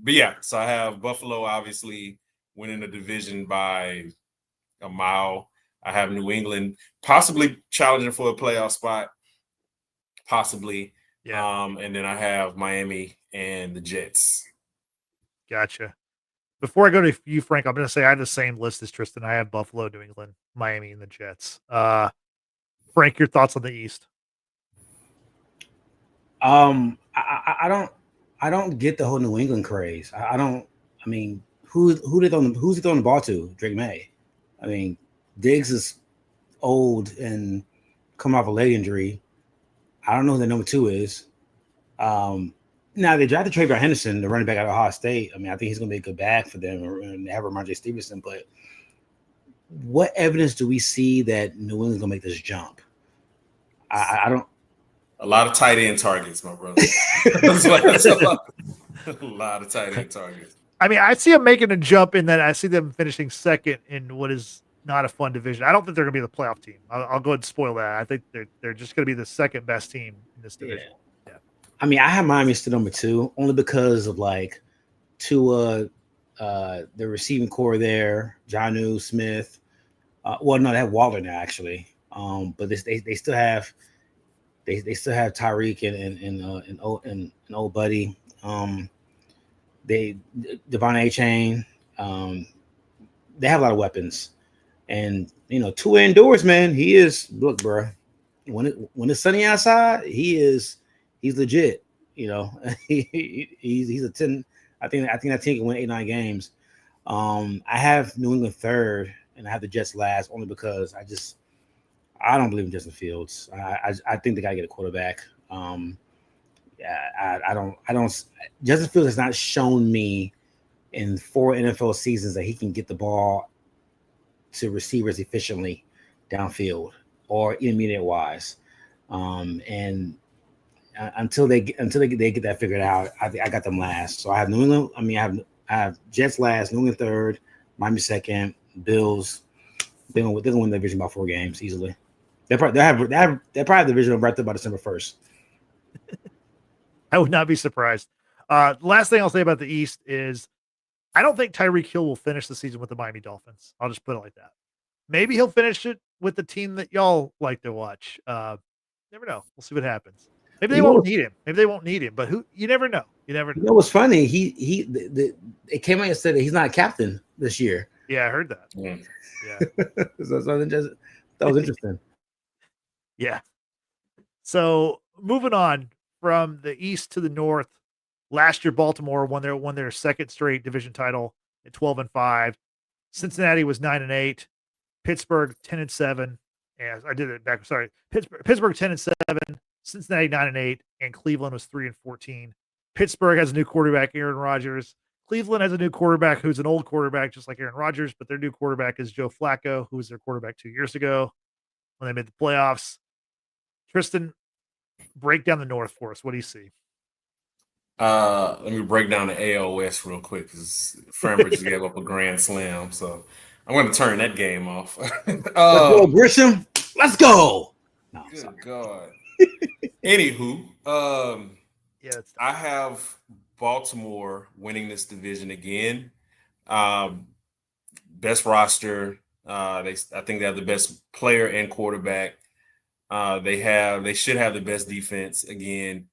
yeah, so I have Buffalo obviously winning the division by a mile. I have New England possibly challenging for a playoff spot, possibly. Yeah. And then I have Miami and the Jets. Gotcha. Before I go to you, Frank, I'm going to say I have the same list as Tristan. I have Buffalo, New England, Miami, and the Jets. Frank, your thoughts on the East? I don't get the whole New England craze. I don't. I mean, who's he throwing the ball to? Drake May. I mean, Diggs is old and coming off a leg injury. I don't know who the number 2 is. Now they drafted Travion Henderson, the running back out of Ohio State. I mean, I think he's going to be a good back for them, and they have Ramondre Stevenson. But what evidence do we see that New England's going to make this jump? I don't. A lot of tight end targets, my brother. That's a lot of tight end targets. I mean, I see them making a jump in that I see them finishing second in what is not a fun division. I don't think they're going to be the playoff team. I'll go ahead and spoil that. I think they're just going to be the second best team in this division. Yeah. I mean, I have Miami still number 2 only because of like Tua, the receiving core there, Jonnu Smith. Well, no, they have Waller now actually. But they still have Tyreek and old buddy. Devon A-Chain. They have a lot of weapons, and Tua indoors, man. He is bro. When it's sunny outside, he's legit. He's a 10. I think that team can win 8-9 games. I have New England third, and I have the Jets last only because I don't believe in Justin Fields. I think they got to get a quarterback. I don't. Justin Fields has not shown me in 4 NFL seasons that he can get the ball to receivers efficiently downfield or intermediate wise. And until they get that figured out, I got them last. So I have New England. I mean, I have Jets last, New England third, Miami second, Bills. They're gonna win the division by 4 games easily. They're probably the division right there by December 1st. I would not be surprised. Last thing I'll say about the East is I don't think Tyreek Hill will finish the season with the Miami Dolphins. I'll just put it like that. Maybe he'll finish it with the team that y'all like to watch. Never know. We'll see what happens. Maybe they won't need him. Maybe they won't need him. But you never know. You never know. You know what's funny? It came out and said that he's not a captain this year. Yeah, I heard that. Yeah. That was interesting. Yeah. So moving on from the East to the North, last year Baltimore won their second straight division title at 12-5. Cincinnati was 9-8. Pittsburgh 10-7. Yeah, I did it back. Sorry, Pittsburgh 10-7. Cincinnati 9-8, and Cleveland was 3-14. Pittsburgh has a new quarterback, Aaron Rodgers. Cleveland has a new quarterback who's an old quarterback, just like Aaron Rodgers, but their new quarterback is Joe Flacco, who was their quarterback 2 years ago when they made the playoffs. Tristan, break down the North for us. What do you see? Let me break down the AL West real quick because Framber just gave up a grand slam, so I'm going to turn that game off. Let's go, Grisham. Let's go. No, good sorry. God. Anywho, I have Baltimore winning this division again. Best roster. I think they have the best player and quarterback. They should have the best defense again.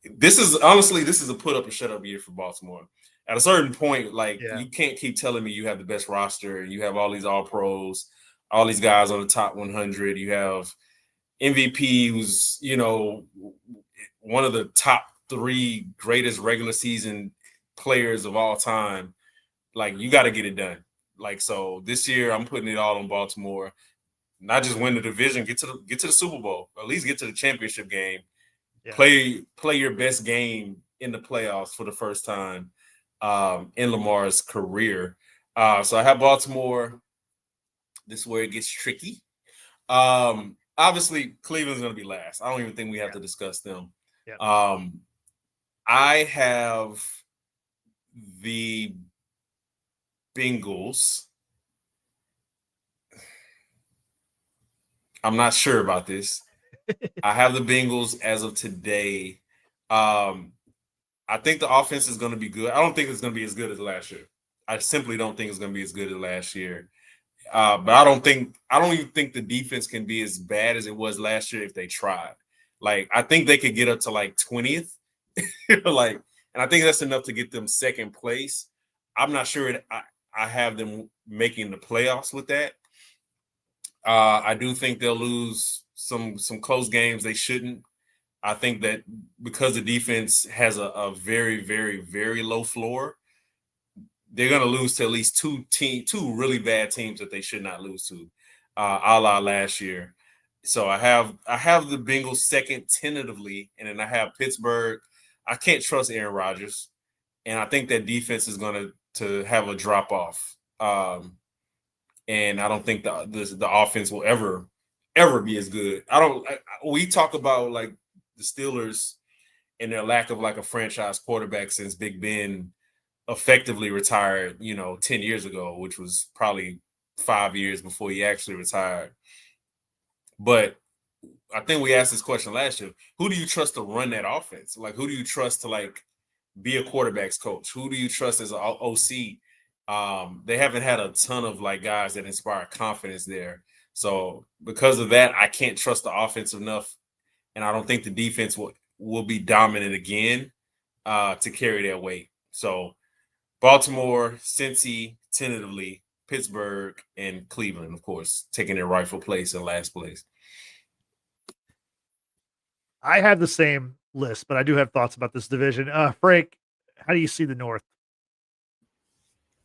This is a put up and shut up year for Baltimore. At a certain point, you can't keep telling me you have the best roster. You have all these all pros, all these guys on the top 100. You have MVP, who's one of the top 3 greatest regular season players of all time. You got to get it done. So this year, I'm putting it all on Baltimore. Not just win the division, get to the Super Bowl, at least get to the championship game. Yeah. Play your best game in the playoffs for the first time in Lamar's career. So I have Baltimore. This is where it gets tricky. Obviously, Cleveland's going to be last. I don't even think we have to discuss them. Yeah. I have the Bengals. I'm not sure about this. I have the Bengals as of today. I think the offense is going to be good. I don't think it's going to be as good as last year. I simply don't think it's going to be as good as last year. But I don't even think the defense can be as bad as it was last year if they tried. I think they could get up to 20th. And And I think that's enough to get them second place. I'm not sure I have them making the playoffs with that. I do think they'll lose some close games they shouldn't. I think that because the defense has a very, very, very low floor, they're going to lose to at least two really bad teams that they should not lose to, a la last year. So I have the Bengals second tentatively, and then I have Pittsburgh. I can't trust Aaron Rodgers, and I think that defense is going to have a drop off. And I don't think the offense will ever be as good. We talk about like the Steelers and their lack of like a franchise quarterback since Big Ben effectively retired, 10 years ago, which was probably 5 years before he actually retired. But I think we asked this question last year. Who do you trust to run that offense? Like, who do you trust to like be a quarterback's coach? Who do you trust as an OC? They haven't had a ton of like guys that inspire confidence there. So because of that, I can't trust the offense enough. And I don't think the defense will be dominant again to carry that weight. So Baltimore, Cincy, tentatively, Pittsburgh, and Cleveland, of course, taking their rightful place in last place. I have the same list, but I do have thoughts about this division. Frank, how do you see the North?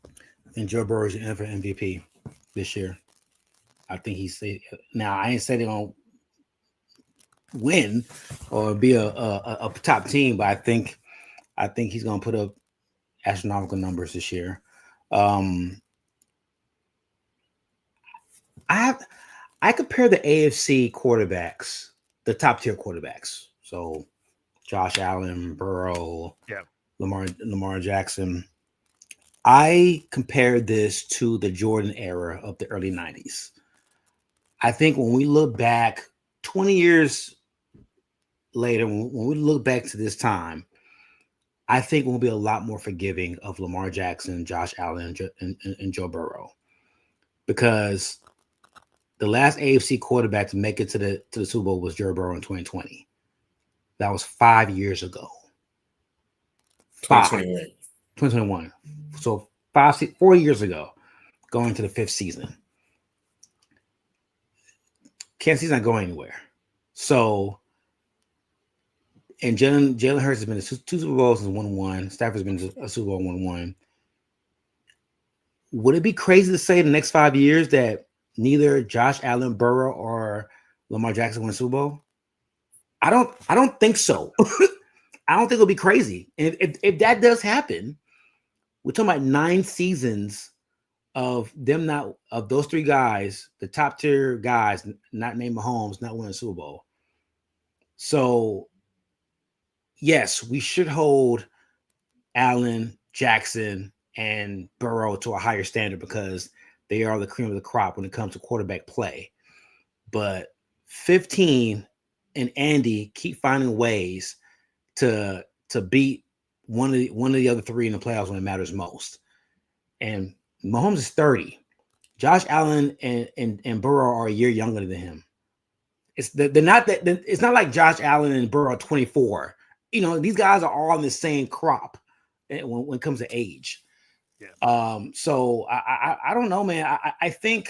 I think Joe Burrow is in for MVP this year. I think now I ain't said they're gonna win or be a top team, but I think he's gonna put up astronomical numbers this year. I compare the AFC quarterbacks, the top tier quarterbacks. So Josh Allen, Burrow, Lamar Jackson. I compared this to the Jordan era of the early 90s. I think when we look back 20 years later, when we look back to this time, I think we'll be a lot more forgiving of Lamar Jackson, Josh Allen, and Joe Burrow, because the last AFC quarterback to make it to the Super Bowl was Joe Burrow in 2020. That was 5 years ago. 2021. So 4 years ago, going to the fifth season. Kansas City's not going anywhere. So, and Jalen Hurts has been to two Super Bowls since 1-1. Stafford's been to a Super Bowl 1-1. Would it be crazy to say the next 5 years that neither Josh Allen, Burrow, or Lamar Jackson win a Super Bowl? I don't think so. I don't think it'll be crazy. And if that does happen, we're talking about 9 seasons of those three guys, the top tier guys, not named Mahomes, not winning a Super Bowl. So, yes, we should hold Allen, Jackson, and Burrow to a higher standard because they are the cream of the crop when it comes to quarterback play. But 15 and Andy keep finding ways to beat one of the other three in the playoffs when it matters most. And Mahomes is 30. Josh Allen and Burrow are a year younger than him. It's not like Josh Allen and Burrow are 24. These guys are all in the same crop when it comes to age. Yeah. So I don't know, man. I think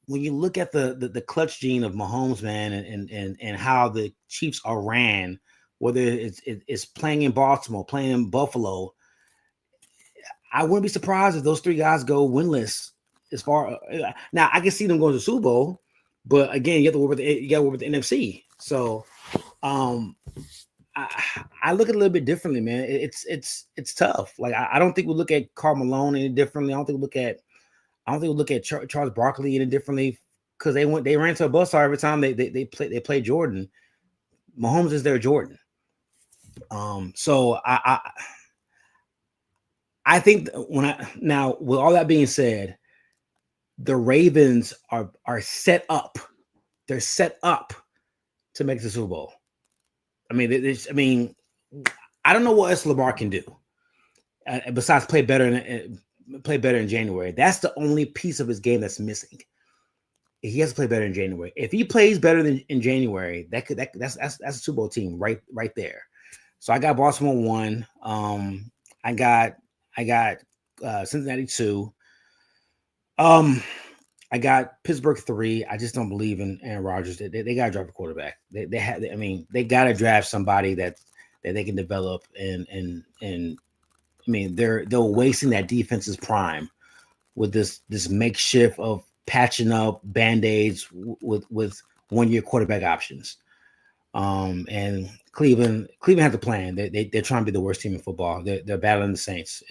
when you look at the clutch gene of Mahomes, man, and how the Chiefs are ran, whether it's playing in Baltimore, playing in Buffalo, I wouldn't be surprised if those three guys go winless. Now, I can see them going to the Super Bowl, but again, you got to work with the NFC. So, I look at it a little bit differently, man. It's tough. Like I don't think we look at Karl Malone any differently. I don't think we look at Charles Barkley any differently because they ran to a buzzsaw every time they played Jordan. Mahomes is their Jordan. So I think now with all that being said, the Ravens are set up. They're set up to make the Super Bowl. I mean, I don't know what else Lamar can do besides play better in January. That's the only piece of his game that's missing. He has to play better in January. If he plays better than in January, that's a Super Bowl team right there. So I got Baltimore 1. I got Cincinnati 2. I got Pittsburgh 3. I just don't believe in Aaron Rodgers. They got to draft a quarterback. They got to draft somebody that they can develop and I mean they're wasting that defense's prime with this makeshift of patching up band-aids with 1 year quarterback options. And Cleveland has a plan. They're trying to be the worst team in football. They're battling the Saints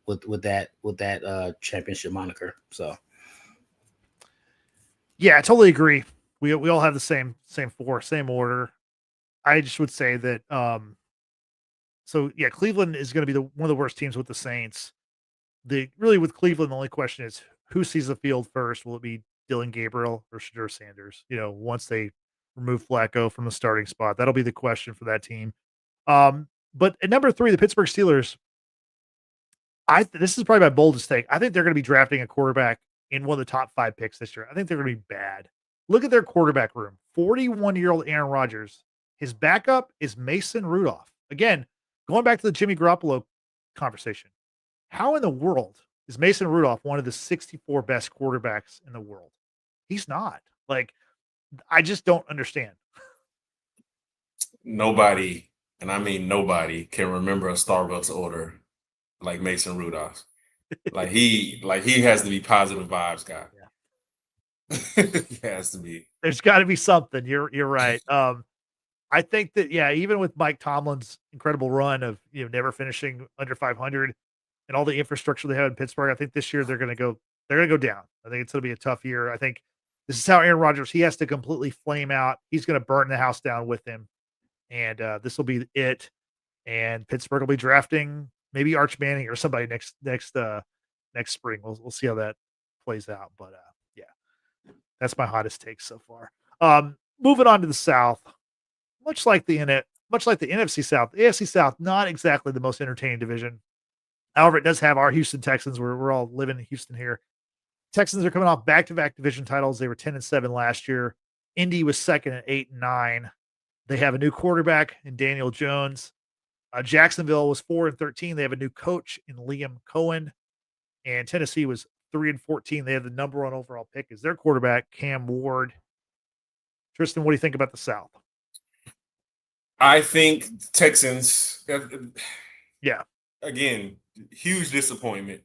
with that championship moniker. So Yeah, I totally agree. We all have the same four, same order. I just would say that so yeah, Cleveland is going to be one of the worst teams with the Saints. With Cleveland, the only question is who sees the field first. Will it be Dylan Gabriel or Shadur Sanders? Once they remove Flacco from the starting spot, that'll be the question for that team. But at number 3, the Pittsburgh Steelers. This is probably my boldest take. I think they're going to be drafting a quarterback in one of the top 5 picks this year. I think they're going to be bad. Look at their quarterback room. 41-year-old Aaron Rodgers. His backup is Mason Rudolph. Again, going back to the Jimmy Garoppolo conversation. How in the world is Mason Rudolph one of the 64 best quarterbacks in the world? He's not. Like, I just don't understand. Nobody, and I mean nobody, can remember a Starbucks order like Mason Rudolph. Like he has to be positive vibes guy. Yeah. He has to be. There's got to be something. You're right. I think that even with Mike Tomlin's incredible run of never finishing under 500 and all the infrastructure they have in Pittsburgh, I think this year they're going to go down. I think it's going to be a tough year. I think this is how Aaron Rodgers, he has to completely flame out. He's going to burn the house down with him, and this will be it. And Pittsburgh will be drafting maybe Arch Manning or somebody next spring. We'll see how that plays out. But that's my hottest take so far. Moving on to the South, much like the NFC South, the AFC South, not exactly the most entertaining division. However, it does have our Houston Texans. We're all living in Houston here. Texans are coming off back-to-back division titles. They were 10-7 last year. Indy was second at 8-9. They have a new quarterback in Daniel Jones. Jacksonville was 4-13. They have a new coach in Liam Cohen. And Tennessee was 3-14. They have the number 1 overall pick as their quarterback, Cam Ward. Tristan, what do you think about the South? I think Texans, yeah, again, huge disappointment.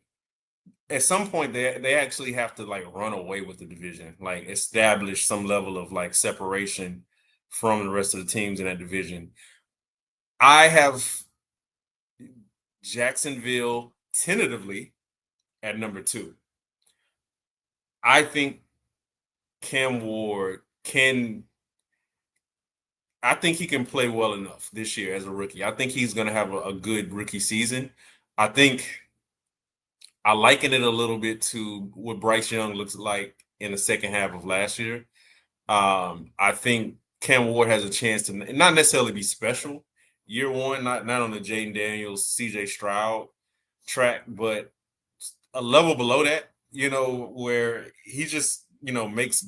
At some point, they actually have to like run away with the division, like establish some level of like separation from the rest of the teams in that division. I have Jacksonville tentatively at number 2. I think Cam Ward I think he can play well enough this year as a rookie. I think he's going to have a good rookie season. I think I liken it a little bit to what Bryce Young looks like in the second half of last year. I think Cam Ward has a chance to not necessarily be special year one, not on the Jaden Daniels, CJ Stroud track, but a level below that, where he just, makes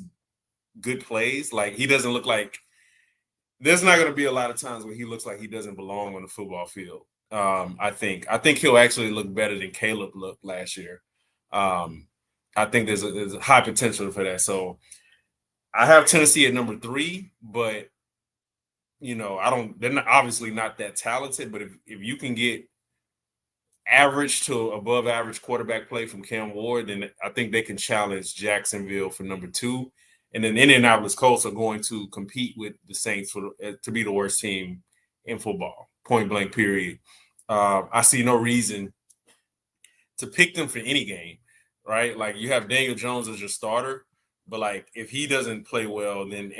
good plays. Like he doesn't look like there's not going to be a lot of times where he looks like he doesn't belong on the football field. I think he'll actually look better than Caleb looked last year. I think there's a high potential for that. So I have Tennessee at number 3, but they're obviously not that talented, but if you can get average to above average quarterback play from Cam Ward, then I think they can challenge Jacksonville for number 2. And then Indianapolis Colts are going to compete with the Saints to be the worst team in football, point blank, period. I see no reason to pick them for any game, right? Like you have Daniel Jones as your starter, but like if he doesn't play well, then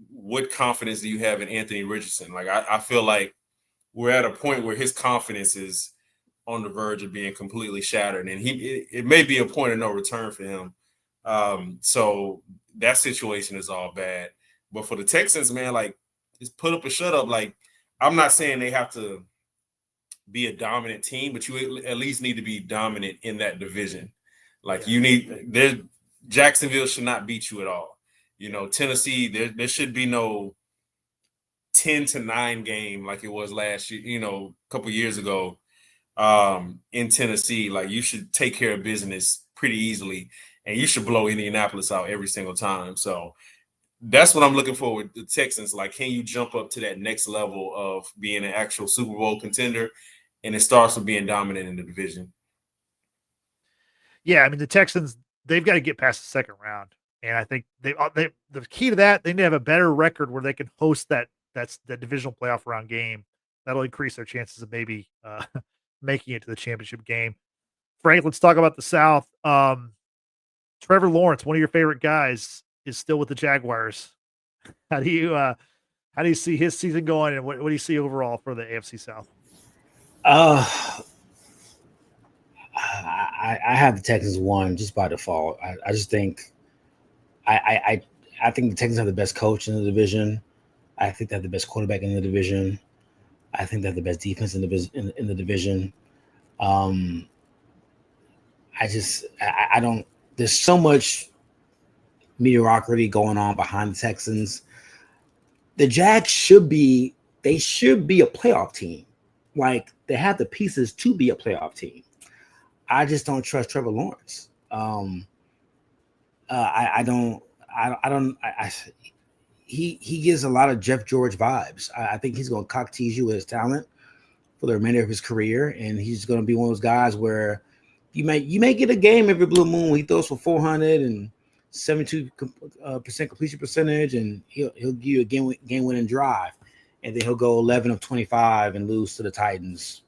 what confidence do you have in Anthony Richardson? Like I feel like we're at a point where his confidence is on the verge of being completely shattered, and it may be a point of no return for him. So that situation is all bad. But for the Texans, man, like just put up or shut up. Like I'm not saying they have to be a dominant team, but you at least need to be dominant in that division. Like Jacksonville should not beat you at all. Tennessee, there should be no 10-9 game like it was last year, a couple years ago, in Tennessee, like you should take care of business pretty easily, and you should blow Indianapolis out every single time. So that's what I'm looking for with the Texans. Like, can you jump up to that next level of being an actual Super Bowl contender? And it starts with being dominant in the division. Yeah, I mean the Texans, they've got to get past the second round, and I think they the key to that, they need to have a better record where they can host that divisional playoff round game. That'll increase their chances of maybe making it to the championship game. Frank, let's talk about the South. Trevor Lawrence, one of your favorite guys, is still with the Jaguars. How do you see his season going, and what do you see overall for the AFC South? I have the Texans one just by default. I just think I think the Texans have the best coach in the division. I think they have the best quarterback in the division. I think they have the best defense in the division. I don't. There's so much mediocrity going on behind the Texans. The Jags should be a playoff team. Like, they have the pieces to be a playoff team. I just don't trust Trevor Lawrence. He gives a lot of Jeff George vibes. I think he's going to cock tease you with his talent for the remainder of his career, and he's going to be one of those guys where you may get a game every blue moon. He throws for 472% completion percentage, and he'll give you a game winning drive, and then he'll go 11 of 25 and lose to the Titans,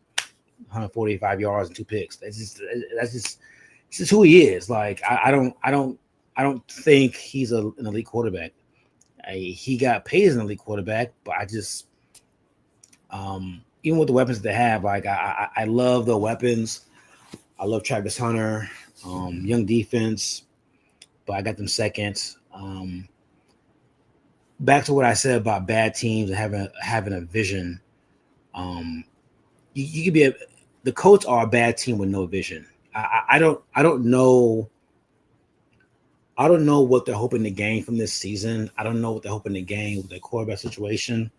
145 yards and 2 picks. That's just who he is. Like, I don't think he's an elite quarterback. He got paid as an elite quarterback, but I just even with the weapons they have, like I love the weapons. I love Travis Hunter, young defense, but I got them second. Back to what I said about bad teams and having a vision. You could be the Colts are a bad team with no vision. I don't know. I don't know what they're hoping to gain from this season. I don't know what they're hoping to gain with their quarterback situation.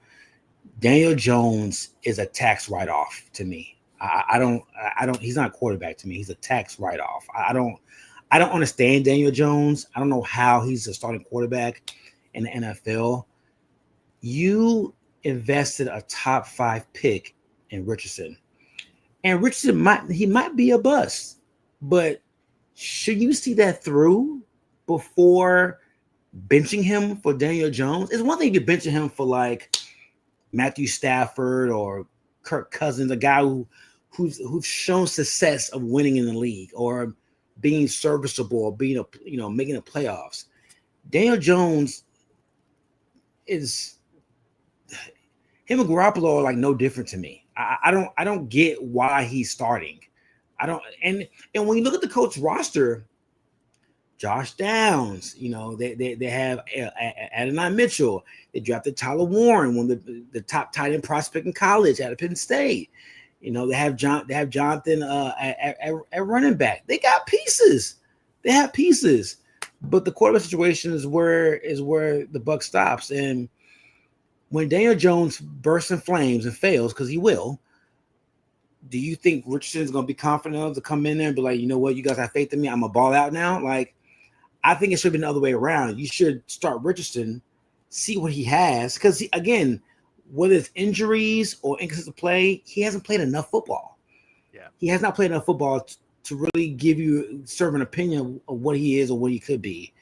Daniel Jones is a tax write-off to me. I don't. He's not a quarterback to me. He's a tax write-off. I don't understand Daniel Jones. I don't know how he's a starting quarterback in the NFL. You invested a top 5 pick in Richardson, and Richardson might be a bust, but should you see that through before benching him for Daniel Jones? It's one thing if you're benching him for like Matthew Stafford or Kirk Cousins, a guy who's shown success of winning in the league or being serviceable or being making the playoffs. Daniel Jones is him and Garoppolo are like no different to me. I don't get why he's starting. I don't and when you look at the Colts roster, Josh Downs, they have Adonai Mitchell. They drafted Tyler Warren, one of the top tight end prospect in college out of Penn State. They have Jonathan at running back. They got pieces. They have pieces, but the quarterback situation is where the buck stops. And when Daniel Jones bursts in flames and fails, because he will, do you think Richardson's going to be confident enough to come in there and be like, you know what, you guys have faith in me, I'm going to ball out now? Like, I think it should be the other way around. You should start Richardson, see what he has, because again, whether it's injuries or inconsistent play, he hasn't played enough football. Yeah, he has not played enough football to really serve an opinion of what he is or what he could be.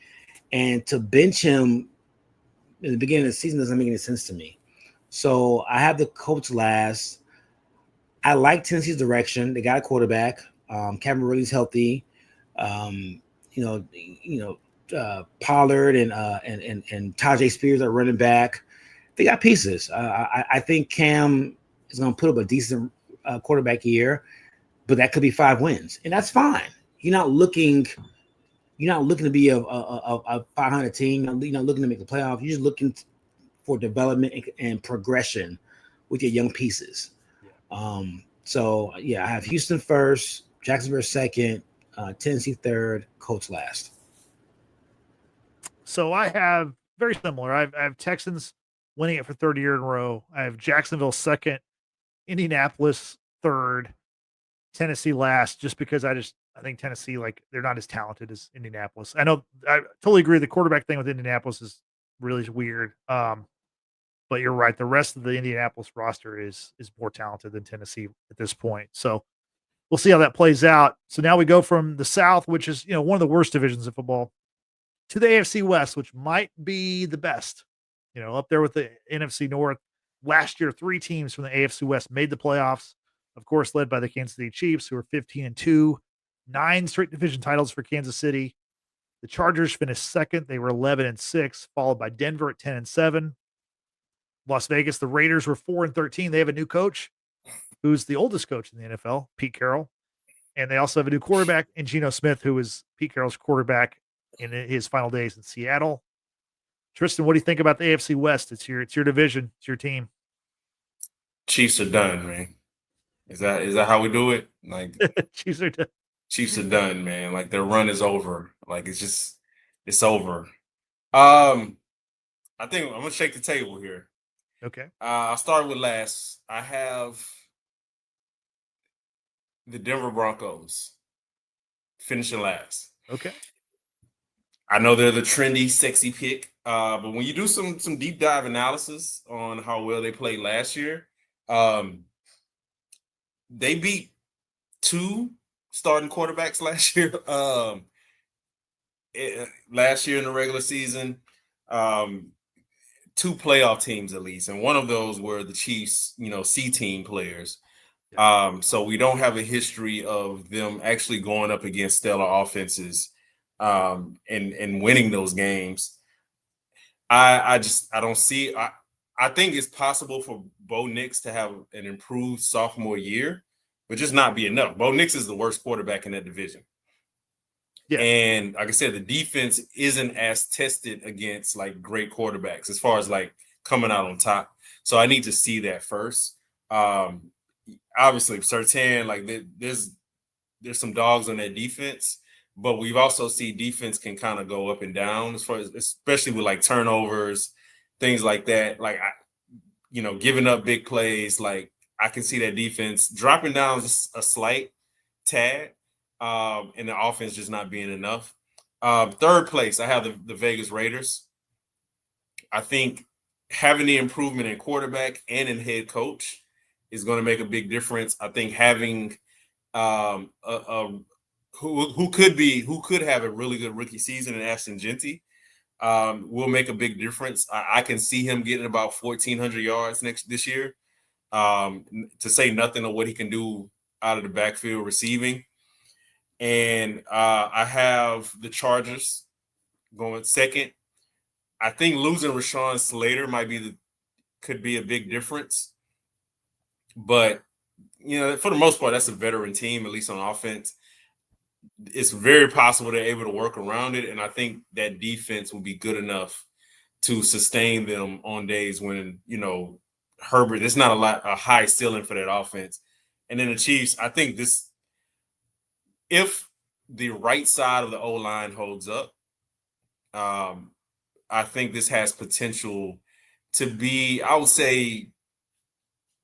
And to bench him in the beginning of the season doesn't make any sense to me. So I have the Colts last. I like Tennessee's direction. They got a quarterback. Kevin Ridley's healthy. Pollard and Tajay Spears are running back. They got pieces. I think Cam is going to put up a decent quarterback year, but that could be 5 wins, and that's fine. You're not looking to be a 500 team. You're not looking to make the playoff. You're just looking for development and progression with your young pieces. Yeah. I have Houston first, Jacksonville second, Tennessee third, Colts last. So I have very similar. I have Texans winning it for third year in a row. I have Jacksonville second, Indianapolis third, Tennessee last, just because I think Tennessee, like, they're not as talented as Indianapolis. I know I totally agree. The quarterback thing with Indianapolis is really weird. But you're right. The rest of the Indianapolis roster is more talented than Tennessee at this point. So we'll see how that plays out. So now we go from the South, which is, one of the worst divisions of football, to the AFC West, which might be the best, up there with the NFC North. Last year, 3 teams from the AFC West made the playoffs, of course, led by the Kansas City Chiefs, who are 15-2, 9 straight division titles for Kansas City. The Chargers finished second. They were 11-6, followed by Denver at 10-7. Las Vegas, the Raiders were 4-13. They have a new coach who's the oldest coach in the NFL, Pete Carroll. And they also have a new quarterback in Geno Smith, who was Pete Carroll's quarterback in his final days in Seattle. Tristan, what do you think about the AFC West? It's your division. It's your team. Chiefs are done, man. Is that how we do it? Like, Chiefs are done. Chiefs are done, man. Like, their run is over. Like, it's over. I think I'm gonna shake the table here. Okay. I'll start with last. I have the Denver Broncos finishing last. Okay. I know they're the trendy, sexy pick, but when you do some deep dive analysis on how well they played last year, they beat 2 starting quarterbacks last year. Last year in the regular season, 2 playoff teams at least, and one of those were the Chiefs, C team players. So we don't have a history of them actually going up against stellar offenses and winning those games. I don't see. I think it's possible for Bo Nix to have an improved sophomore year, but just not be enough. Bo Nix is the worst quarterback in that division. Yeah. And like I said, the defense isn't as tested against like great quarterbacks as far as like coming out on top. So I need to see that first. Obviously, Surtain, like there's some dogs on that defense, but we've also seen defense can kind of go up and down as far as, especially with like turnovers, things like that. Like, giving up big plays. Like, I can see that defense dropping down just a slight tad. And the offense just not being enough. Third place, I have the Vegas Raiders. I think having the improvement in quarterback and in head coach is going to make a big difference. I think having who could have a really good rookie season in Ashton Genty will make a big difference. I can see him getting about 1,400 yards this year. To say nothing of what he can do out of the backfield receiving. And I have the Chargers going second. I think losing Rashawn Slater could be a big difference. But, for the most part, that's a veteran team, at least on offense. It's very possible they're able to work around it. And I think that defense will be good enough to sustain them on days when, Herbert, there's not a high ceiling for that offense. And then the Chiefs, I think if the right side of the O-line holds up, I think this has potential to be, I would say,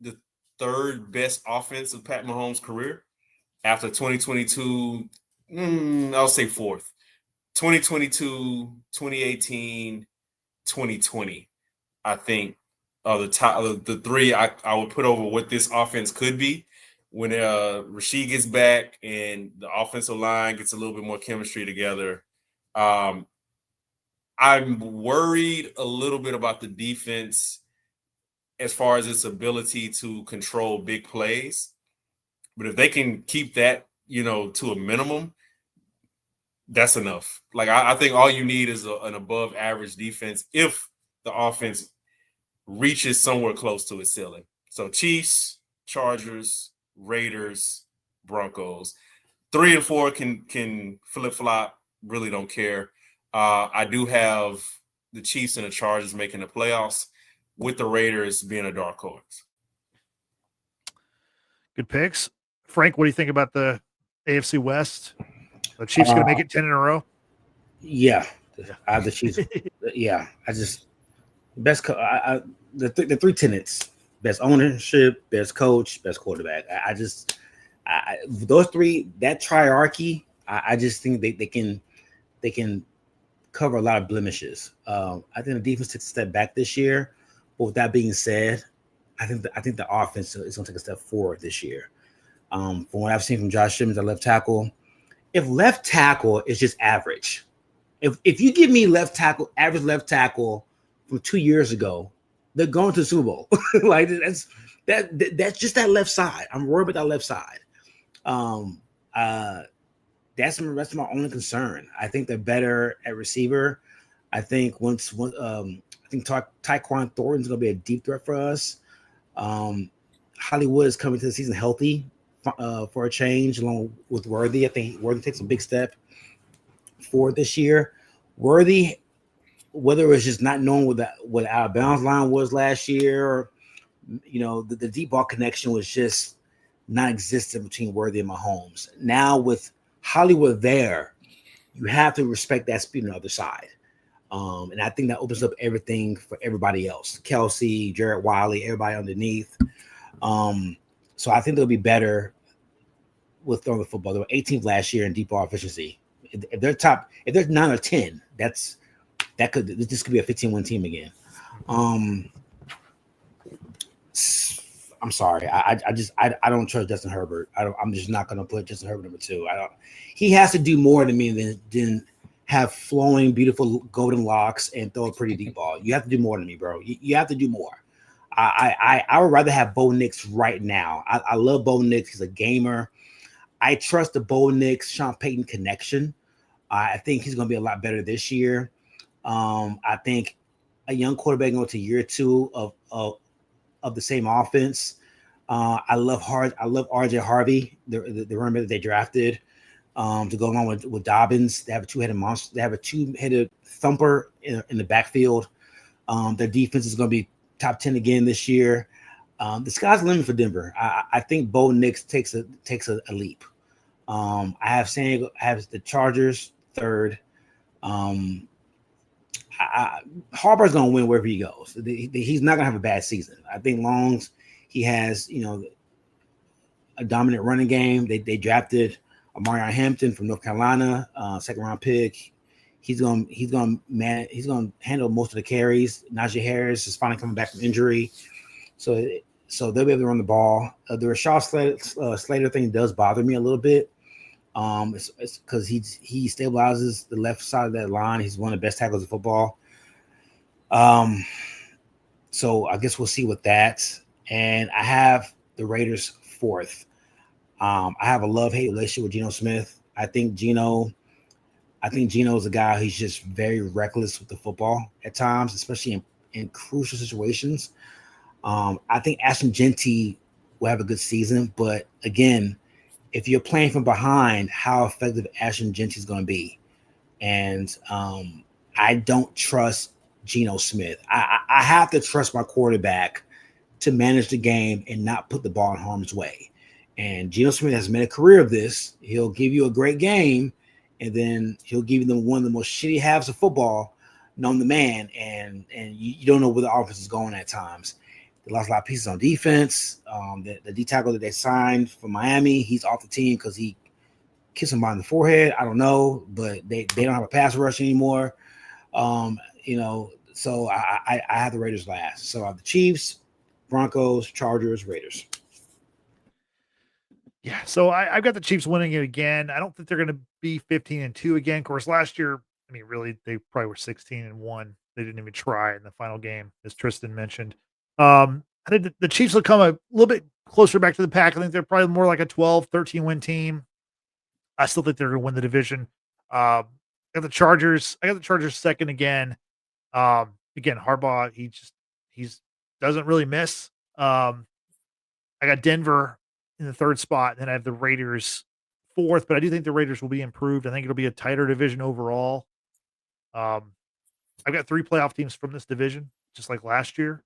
the third best offense of Pat Mahomes' career after 2022. I'll say fourth. 2022, 2018, 2020, I think are the top of the 3 I would put over what this offense could be. When Rashid gets back and the offensive line gets a little bit more chemistry together, I'm worried a little bit about the defense as far as its ability to control big plays. But if they can keep that, to a minimum, that's enough. Like, I think all you need is an above average defense if the offense reaches somewhere close to its ceiling. So Chiefs, Chargers, Raiders, Broncos. 3 and 4 can flip-flop. Really don't care. I do have the Chiefs and the Chargers making the playoffs, with the Raiders being a dark horse. Good picks. Frank, what do you think about the AFC West? The Chiefs going to make it 10 in a row? Yeah. I have the Chiefs. Yeah. Best the three tenets: best ownership, best coach, best quarterback. Those three, that triarchy, I just think they can cover a lot of blemishes. I think the defense took a step back this year, but with that being said, I think the offense is going to take a step forward this year. From what I've seen from Josh Simmons at left tackle, if left tackle is just average, if you give me average left tackle from 2 years ago, they're going to the Super Bowl. Like that's just that left side. I'm worried about that left side. That's my only concern. I think they're better at receiver. I think I think Tyquan Thornton's going to be a deep threat for us. Hollywood is coming to the season healthy for a change, along with Worthy. I think Worthy takes a big step forward this year. Worthy, whether it was just not knowing what out of bounds line was last year, or the deep ball connection was just non-existent between Worthy and Mahomes. Now with Hollywood there, you have to respect that speed on the other side. And I think that opens up everything for everybody else. Kelsey, Jarrett Wiley, everybody underneath. So I think they'll be better with throwing the football. They were 18th last year in deep ball efficiency. If they're 9 or 10, this could be a 15-win team again. I'm sorry. I don't trust Justin Herbert. I'm just not going to put Justin Herbert number 2. He has to do more to me than have flowing, beautiful golden locks and throw a pretty deep ball. You have to do more than me, bro. You have to do more. I would rather have Bo Nix right now. I love Bo Nix. He's a gamer. I trust the Bo Nix, Sean Payton connection. I think he's going to be a lot better this year. I think a young quarterback going to year 2 of the same offense. I love RJ Harvey, the running back that they drafted to go along with Dobbins. They have a two-headed monster. They have a two-headed thumper in the backfield. Their defense is going to be top 10 again this year. The sky's the limit for Denver. I think Bo Nix takes a leap. I have the Chargers 3rd. Harbaugh's going to win wherever he goes. He's not going to have a bad season. I think Longs, he has a dominant running game. They drafted Amari Hampton from North Carolina, 2nd round pick. He's going to handle most of the carries. Najee Harris is finally coming back from injury, so they'll be able to run the ball. The Rashad Slater thing does bother me a little bit. It's because he stabilizes the left side of that line. He's one of the best tackles in football. So I guess we'll see with that. And I have the Raiders 4th. I have a love-hate relationship with Geno Smith. I think Geno is a guy who's just very reckless with the football at times, especially in crucial situations. I think Ashton Genty will have a good season, but again, if you're playing from behind, how effective Ashton Genty is going to be. And I don't trust Geno Smith. I have to trust my quarterback to manage the game and not put the ball in harm's way. And Geno Smith has made a career of this. He'll give you a great game, and then he'll give you one of the most shitty halves of football, known the man, and you don't know where the offense is going at times. They lost a lot of pieces on defense. The D tackle that they signed from Miami, he's off the team because he kissed him on the forehead. I don't know, but they don't have a pass rush anymore. So I have the Raiders last. So I have the Chiefs, Broncos, Chargers, Raiders. Yeah, so I've got the Chiefs winning it again. I don't think they're going to be 15-2 again. Of course, last year, I mean, really, they probably were 16-1. They didn't even try in the final game, as Tristan mentioned. I think the Chiefs will come a little bit closer back to the pack. I think they're probably more like a 12, 13-win team. I still think they're going to win the division. I got the Chargers 2nd again. Again, Harbaugh, he doesn't really miss. I got Denver in the 3rd spot, and then I have the Raiders 4th, but I do think the Raiders will be improved. I think it'll be a tighter division overall. I've got 3 playoff teams from this division, just like last year.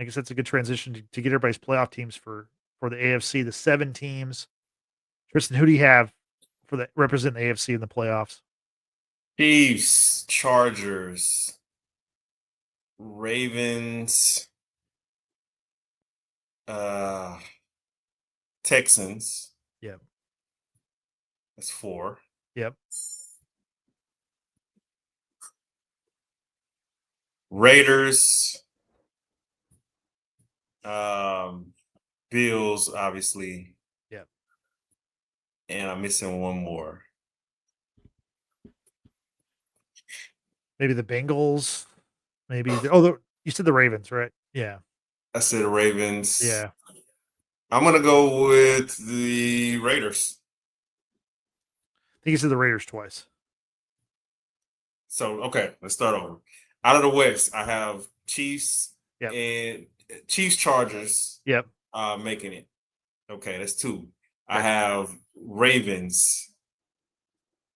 I guess that's a good transition to get everybody's playoff teams for the AFC, the 7 teams. Tristan, who do you have represent the AFC in the playoffs? Chiefs, Chargers, Ravens, Texans. Yep. That's 4. Yep. Raiders, Bills, obviously. Yep. And I'm missing one more. Maybe the Bengals. Maybe you said the Ravens, right? Yeah. I said Ravens. Yeah. I'm gonna go with the Raiders. I think you said the Raiders twice. So okay, let's start over. Out of the West, I have Chiefs Yep. and Chiefs Chargers. Yep. Making it. Okay, that's 2. I Okay. have Ravens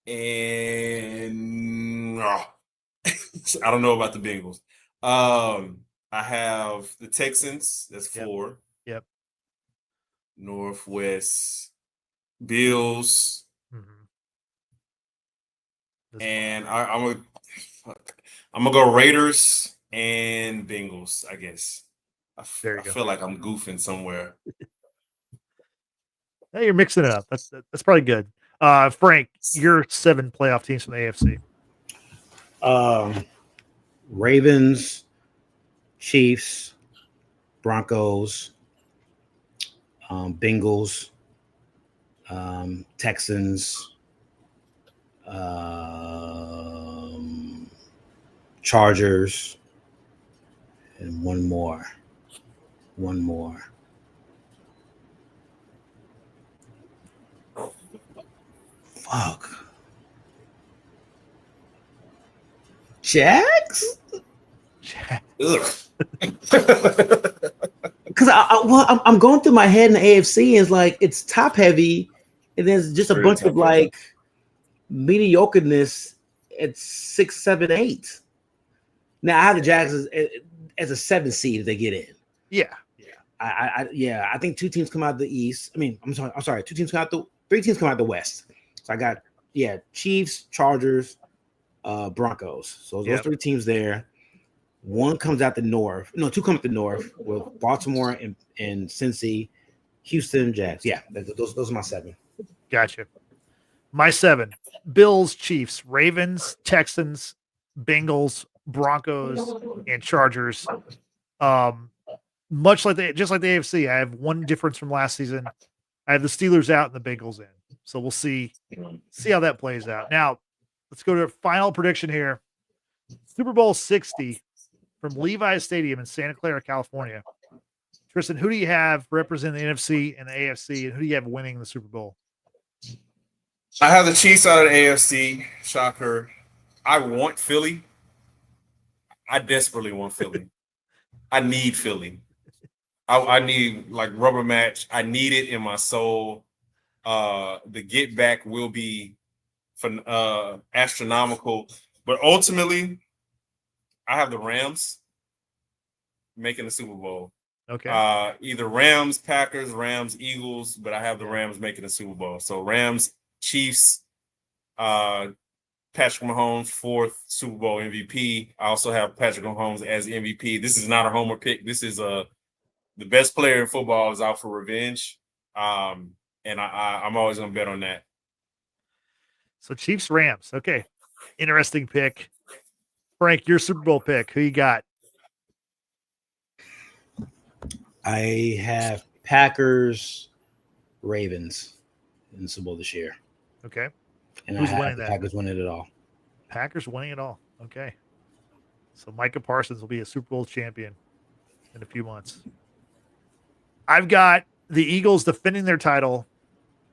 and I don't know about the Bengals. I have the Texans. That's 4. Yep. Northwest Bills. Mm-hmm. And I'm gonna go Raiders and Bengals, I guess. I feel like I'm goofing somewhere. Hey, you're mixing it up. That's probably good. Frank, your 7 playoff teams from the AFC. Ravens, Chiefs, Broncos, Bengals, Texans, Chargers, and one more. Fuck. Jags? Ugh. Because I'm going through my head in the AFC, and it's like it's top heavy, and there's just a bunch of like mediocreness at 6, 7, 8. Now I have the Jags as a 7 seed if they get in. Yeah. I think 2 teams come out of the East. I mean, I'm sorry, 3 teams come out of the West. So I got Chiefs, Chargers, Broncos. So those 3 teams there. 1 comes out the North. No, 2 come out the North with Baltimore and Cincy, Houston, Jags. Yeah, those are my 7. Gotcha. My 7: Bills, Chiefs, Ravens, Texans, Bengals, Broncos, and Chargers. Just like the AFC, I have 1 difference from last season. I have the Steelers out and the Bengals in. So we'll see how that plays out. Now, let's go to a final prediction here. Super Bowl 60 from Levi's Stadium in Santa Clara, California. Tristan, who do you have representing the NFC and the AFC, and who do you have winning the Super Bowl? I have the Chiefs out of the AFC. Shocker. I want Philly. I desperately want Philly. I need Philly. I need like rubber match. I need it in my soul. The get back will be astronomical, but ultimately, I have the Rams making the Super Bowl. Okay. Either Rams, Packers, Rams, Eagles, but I have the Rams making the Super Bowl. So Rams, Chiefs, Patrick Mahomes, 4th Super Bowl MVP. I also have Patrick Mahomes as MVP. This is not a homer pick. This is the best player in football is out for revenge. And I'm always going to bet on that. So Chiefs, Rams. Okay. Interesting pick. Frank, your Super Bowl pick. Who you got? I have Packers, Ravens in the Super Bowl this year. Okay. And who's winning that? Packers winning it all. Packers winning it all. Okay. So Micah Parsons will be a Super Bowl champion in a few months. I've got the Eagles defending their title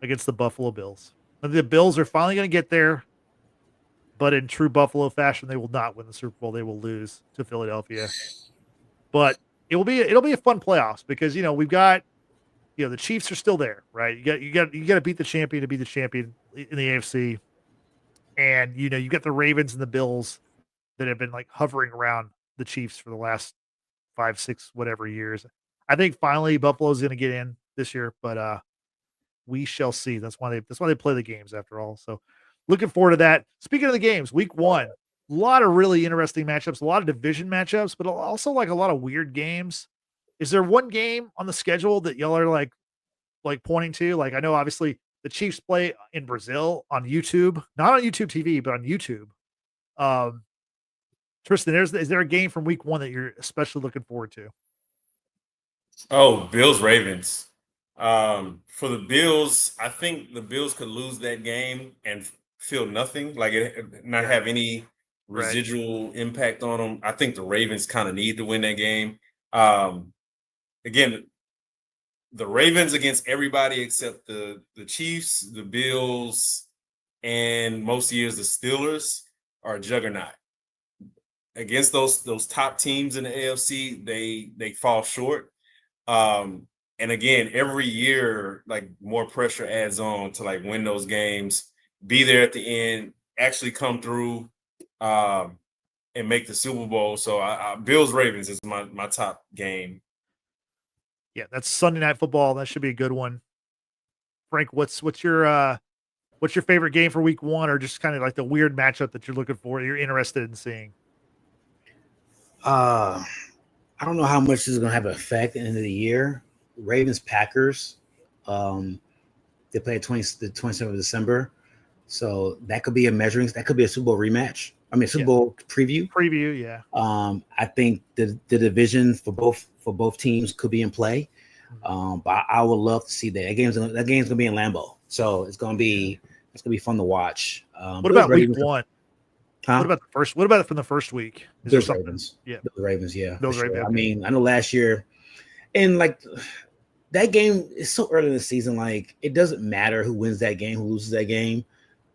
against the Buffalo Bills. The Bills are finally going to get there, but in true Buffalo fashion, they will not win the Super Bowl. They will lose to Philadelphia. But it'll be a fun playoffs because we've got the Chiefs are still there, right? You got to beat the champion to be the champion in the AFC, and you got the Ravens and the Bills that have been like hovering around the Chiefs for the last 5, 6, whatever years. I think finally Buffalo's going to get in this year, but we shall see. That's why they play the games after all. So looking forward to that. Speaking of the games, week 1, A lot of really interesting matchups, a lot of division matchups, but also like a lot of weird games. Is there one game on the schedule that y'all are like pointing to? Like I know obviously the Chiefs play in Brazil on YouTube, not on YouTube TV, but on YouTube. Um, Tristan, is there a game from week one that you're especially looking forward to? Oh, Bills Ravens. For the Bills, I think the Bills could lose that game and feel nothing, like it not Yeah, have any right. residual impact on them. I think the Ravens kind of need to win that game. Um, Again, the Ravens against everybody except the Chiefs, the Bills, and most years the Steelers are a juggernaut. Against those top teams in the AFC, they fall short. And again, every year, like more pressure adds on to like win those games, be there at the end, actually come through, and make the Super Bowl. So Bills Ravens is my top game. Yeah, that's Sunday Night Football. That should be a good one. Frank, what's your favorite game for week one, or just kind of like the weird matchup that you're looking for, you're interested in seeing? I don't know how much this is going to have an effect at the end of the year. Ravens Packers. They play the 27th of December. So that could be that could be a Super Bowl rematch. I mean, Super Bowl preview. Preview, yeah. I think the division for both teams could be in play. But I would love to see that. That game's gonna be in Lambeau. So it's gonna be fun to watch. What about week one? Huh? What about the first? What about it from the first week? Is there something? Ravens. Yeah, the Ravens. Yeah, Bills sure. Ravens. I mean, I know last year, and like that game is so early in the season. Like it doesn't matter who wins that game, who loses that game.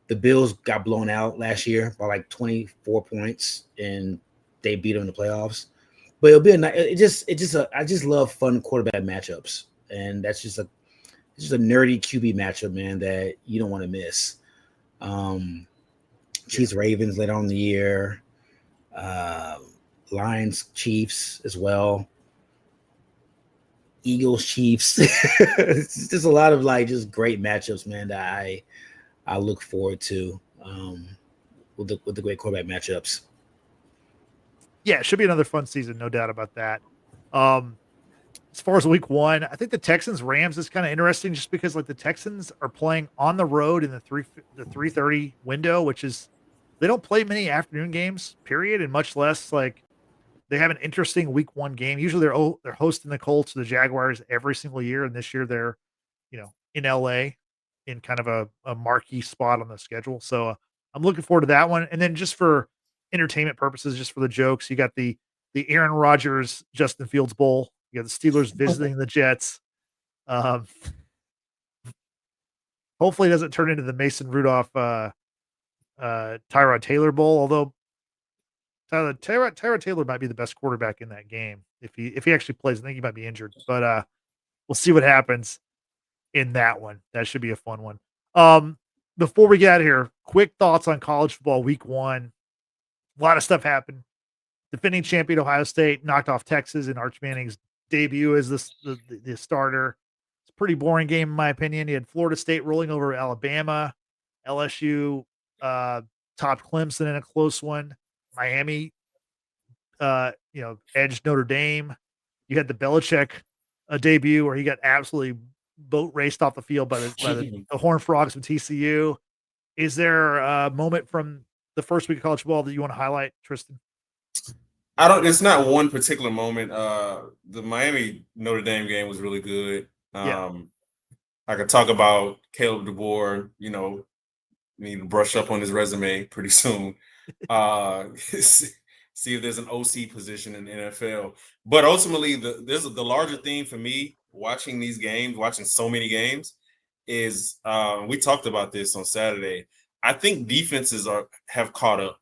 The Bills got blown out last year by like 24 points, and they beat them in the playoffs. But it'll be I just love fun quarterback matchups, and that's just a nerdy QB matchup, man, that you don't want to miss. Chiefs Ravens later on in the year, Lions Chiefs as well, Eagles Chiefs. It's just a lot of like just great matchups, man, that I look forward to with the great quarterback matchups. Yeah, it should be another fun season, no doubt about that. As far as week one, I think the Texans Rams is kind of interesting just because like the Texans are playing on the road in the 3:30 window, which is they don't play many afternoon games, period, and much less like they have an interesting week one game. Usually they're hosting the Colts or the Jaguars every single year, and this year they're in LA in kind of a marquee spot on the schedule. So I'm looking forward to that one. And then just for entertainment purposes, just for the jokes, you got the Aaron Rodgers Justin Fields Bowl. You got the Steelers visiting the Jets. Um, hopefully it doesn't turn into the Mason Rudolph Tyrod Taylor Bowl, although Tyrod Taylor might be the best quarterback in that game if he actually plays. I think he might be injured, but we'll see what happens in that one. That should be a fun one. Before we get out of here, quick thoughts on college football week one. A lot of stuff happened. Defending champion Ohio State knocked off Texas in Arch Manning's debut as the starter. It's a pretty boring game in my opinion. You had Florida State rolling over Alabama, LSU topped Clemson in a close one. Miami, edged Notre Dame. You had the Belichick debut where he got absolutely boat raced off the field by the Horned Frogs from TCU. Is there a moment from the first week of college football that you want to highlight, Tristan? It's not one particular moment. The Miami Notre Dame game was really good. I could talk about Caleb DeBoer, need to brush up on his resume pretty soon. See if there's an OC position in the NFL. But ultimately, the larger theme for me watching these games, watching so many games, is we talked about this on Saturday. I think defenses have caught up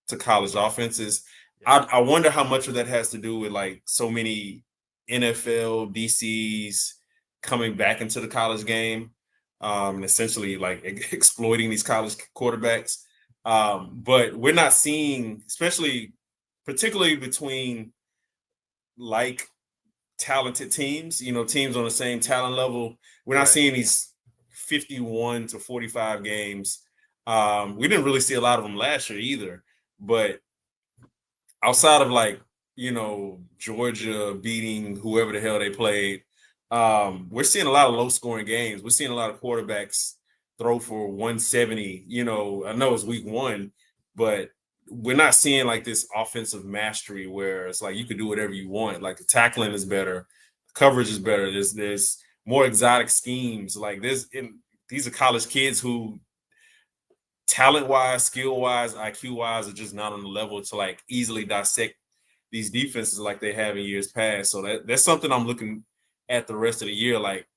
to college offenses. I wonder how much of that has to do with like so many NFL DCs coming back into the college game, essentially like exploiting these college quarterbacks. But we're not seeing, particularly between like talented teams, teams on the same talent level. We're not seeing these 51 to 45 games. We didn't really see a lot of them last year either. But outside of like, Georgia beating whoever the hell they played, we're seeing a lot of low scoring games. We're seeing a lot of quarterbacks throw for 170. I know it's week 1, but we're not seeing like this offensive mastery where it's like you can do whatever you want. Like the tackling is better, coverage is better. There's more exotic schemes. Like these are college kids who talent-wise, skill-wise, IQ-wise are just not on the level to like easily dissect these defenses like they have in years past. So that's something I'm looking at the rest of the year. Like,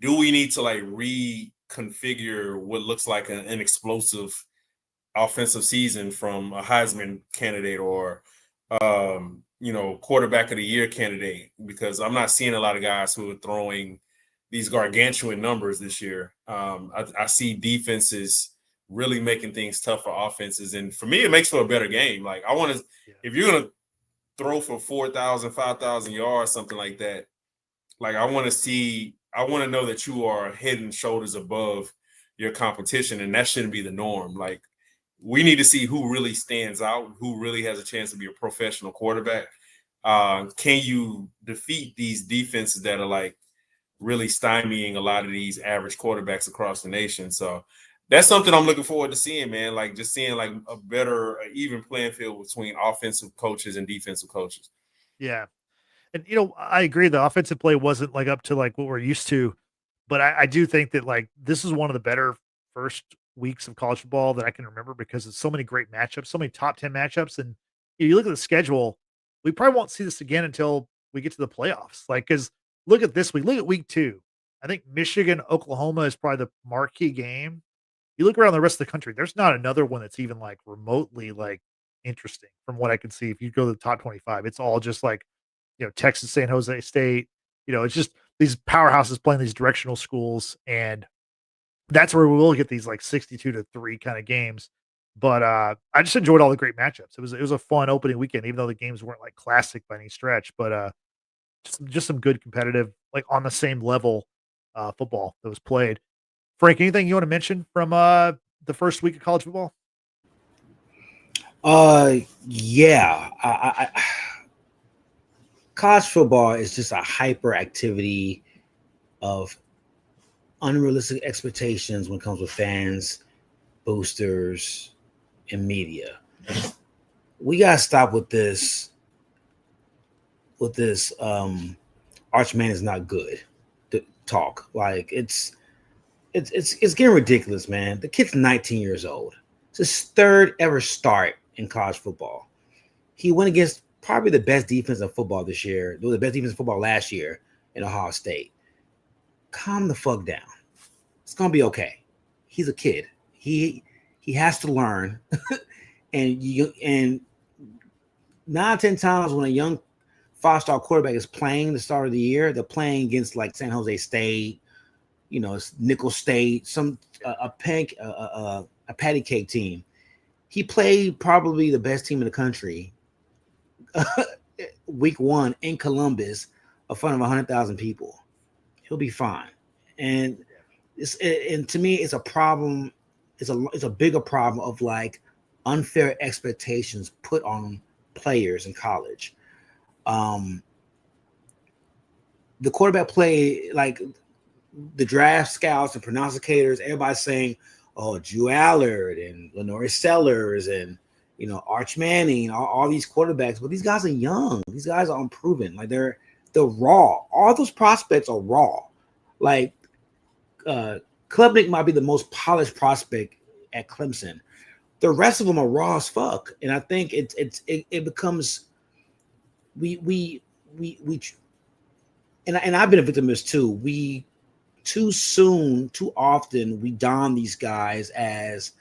do we need to like reconfigure what looks like an explosive offensive season from a Heisman candidate or quarterback of the year candidate? Because I'm not seeing a lot of guys who are throwing these gargantuan numbers this year. I see defenses really making things tough for offenses, and for me, it makes for a better game. Like if you're gonna throw for 4,000, 5,000 yards, something like that, like I want to know that you are head and shoulders above your competition, and that shouldn't be the norm. Like we need to see who really stands out, who really has a chance to be a professional quarterback. Can you defeat these defenses that are like really stymieing a lot of these average quarterbacks across the nation? So that's something I'm looking forward to seeing, man. Like just seeing like a better, even playing field between offensive coaches and defensive coaches. Yeah. And I agree. The offensive play wasn't like up to like what we're used to, but I do think that like this is one of the better first weeks of college football that I can remember because it's so many great matchups, so many top 10 matchups. And you look at the schedule, we probably won't see this again until we get to the playoffs. Like, because look at this week, look at week 2. I think Michigan, Oklahoma is probably the marquee game. You look around the rest of the country, there's not another one that's even like remotely like interesting from what I can see. If you go to the top 25, it's all just like, Texas, San Jose State, it's just these powerhouses playing these directional schools. And that's where we will get these like 62-3 kind of games. But I just enjoyed all the great matchups. It was a fun opening weekend, even though the games weren't like classic by any stretch. But just some good competitive, like on the same level football that was played. Frank, anything you want to mention from the first week of college football? Yeah. College football is just a hyperactivity of unrealistic expectations when it comes with fans, boosters, and media. We gotta stop with this. Archman is not good to talk. Like it's getting ridiculous, man. The kid's 19 years old. It's his third ever start in college football. He went against probably the best defense in football this year. The best defense in football last year in Ohio State. Calm the fuck down. It's gonna be okay. He's a kid. He has to learn. and 9-10 times when a young 5-star quarterback is playing the start of the year, they're playing against like San Jose State, it's Nickel State, a patty cake team. He played probably the best team in the country week 1 in Columbus in front of 100,000 people. He'll be fine. And to me, it's a problem. It's a bigger problem of like unfair expectations put on players in college. The quarterback play, like the draft scouts and prognosticators, everybody's saying, oh, Drew Allard and Lenore Sellers and Arch Manning, all these quarterbacks, but these guys are young. These guys are unproven. Like they're raw. All those prospects are raw. Like Klubnik might be the most polished prospect at Clemson. The rest of them are raw as fuck. And I think it becomes we and I've been a victim of this too. We too often we don these guys as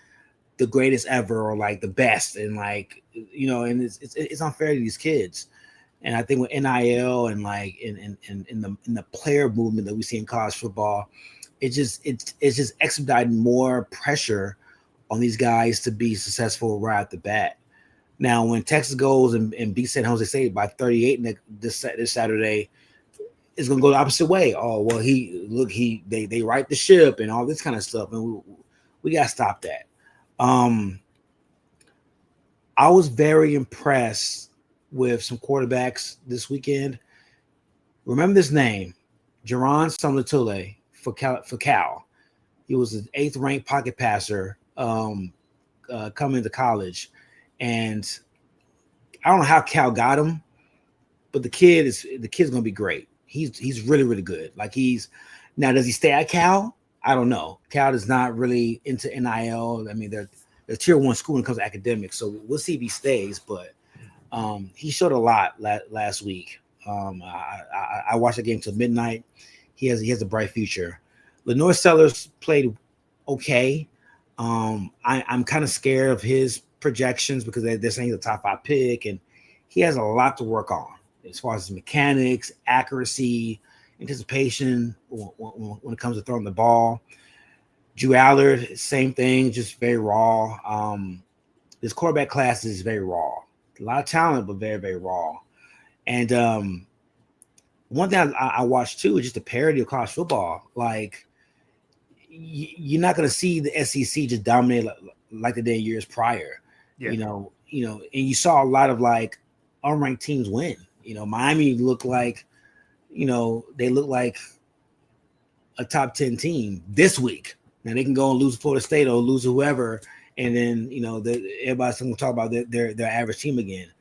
the greatest ever or like the best, and like and it's unfair to these kids. And I think with NIL and like in the player movement that we see in college football, it's just expediting more pressure on these guys to be successful right at the bat. Now, when Texas goes and beats San Jose State by 38 this Saturday, it's going to go the opposite way. Oh, well, they right the ship and all this kind of stuff, and we got to stop that. I was very impressed with some quarterbacks this weekend. Remember this name, Jaron Sumlatule for Cal. He was an 8th ranked pocket passer coming into college, and I don't know how Cal got him, but the kid's gonna be great. He's really, really good. Like now, does he stay at Cal? I don't know. Cal is not really into NIL. I mean, they're tier 1 school when it comes to academics, so we'll see if he stays. But he showed a lot last week. I watched the game till midnight. He has a bright future. Lenore Sellers played okay. I'm kind of scared of his projections because they're saying he's a top 5 pick, and he has a lot to work on as far as his mechanics, accuracy, anticipation when it comes to throwing the ball. Drew Allard, same thing, just very raw. This quarterback class is very raw. A lot of talent, but very, very raw. And one thing I watched too is just the parity of college football. Like, you're not going to see the SEC just dominate like they did years prior. Yeah. You know, and you saw a lot of like unranked teams win. Miami looked like, they look like a top 10 team this week. Now they can go and lose Florida State or lose whoever, and then everybody's going to talk about their average team again.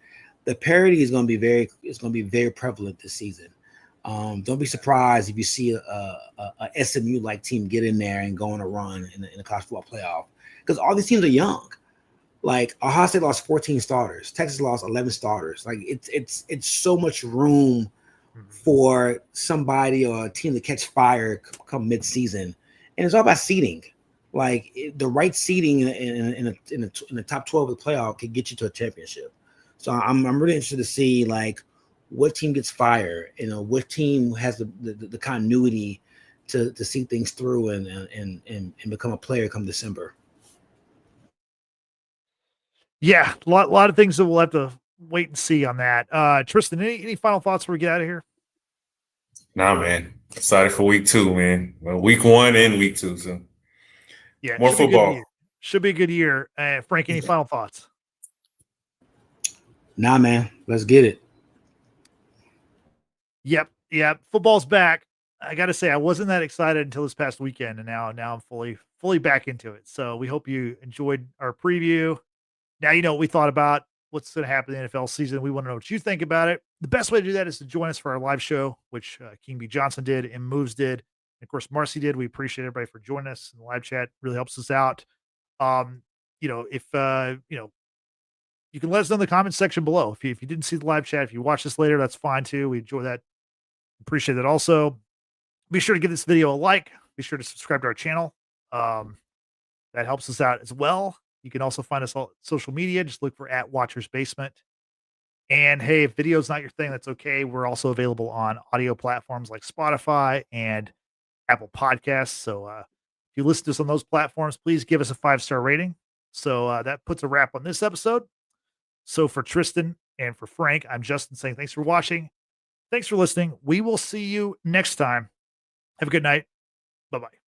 The parity is going to be very prevalent this season. Don't be surprised if you see a SMU like team get in there and go on a run in the college football playoff, because all these teams are young. Like Ohio State lost 14 starters, Texas lost 11 starters. Like it's so much room for somebody or a team to catch fire come mid-season, and it's all about seeding. Like the right seeding in the top 12 of the playoff can get you to a championship. So I'm really interested to see like what team gets fired, what team has the continuity to see things through and become a player come December. Yeah, a lot of things that we'll have to wait and see on that. Tristan, any final thoughts before we get out of here? Nah, man. Excited for week 2, man. Well, week 1 and week 2. So yeah, more football. Should be a good year. Frank, any final thoughts? Nah, man. Let's get it. Yep. Football's back. I got to say, I wasn't that excited until this past weekend, and now I'm fully back into it. So we hope you enjoyed our preview. Now you know what we thought about what's going to happen in the NFL season. We want to know what you think about it. The best way to do that is to join us for our live show, which King B. Johnson did and Moves did. And of course, Marcy did. We appreciate everybody for joining us in the live chat. Really helps us out. If you can let us know in the comments section below. If you didn't see the live chat, if you watch this later, that's fine too. We enjoy that. Appreciate that also. Be sure to give this video a like. Be sure to subscribe to our channel. That helps us out as well. You can also find us on social media. Just look for @WatchersBasement. And hey, if video's not your thing, that's okay. We're also available on audio platforms like Spotify and Apple Podcasts. So if you listen to us on those platforms, please give us a 5-star rating. So that puts a wrap on this episode. So for Tristan and for Frank, I'm Justin saying thanks for watching. Thanks for listening. We will see you next time. Have a good night. Bye-bye.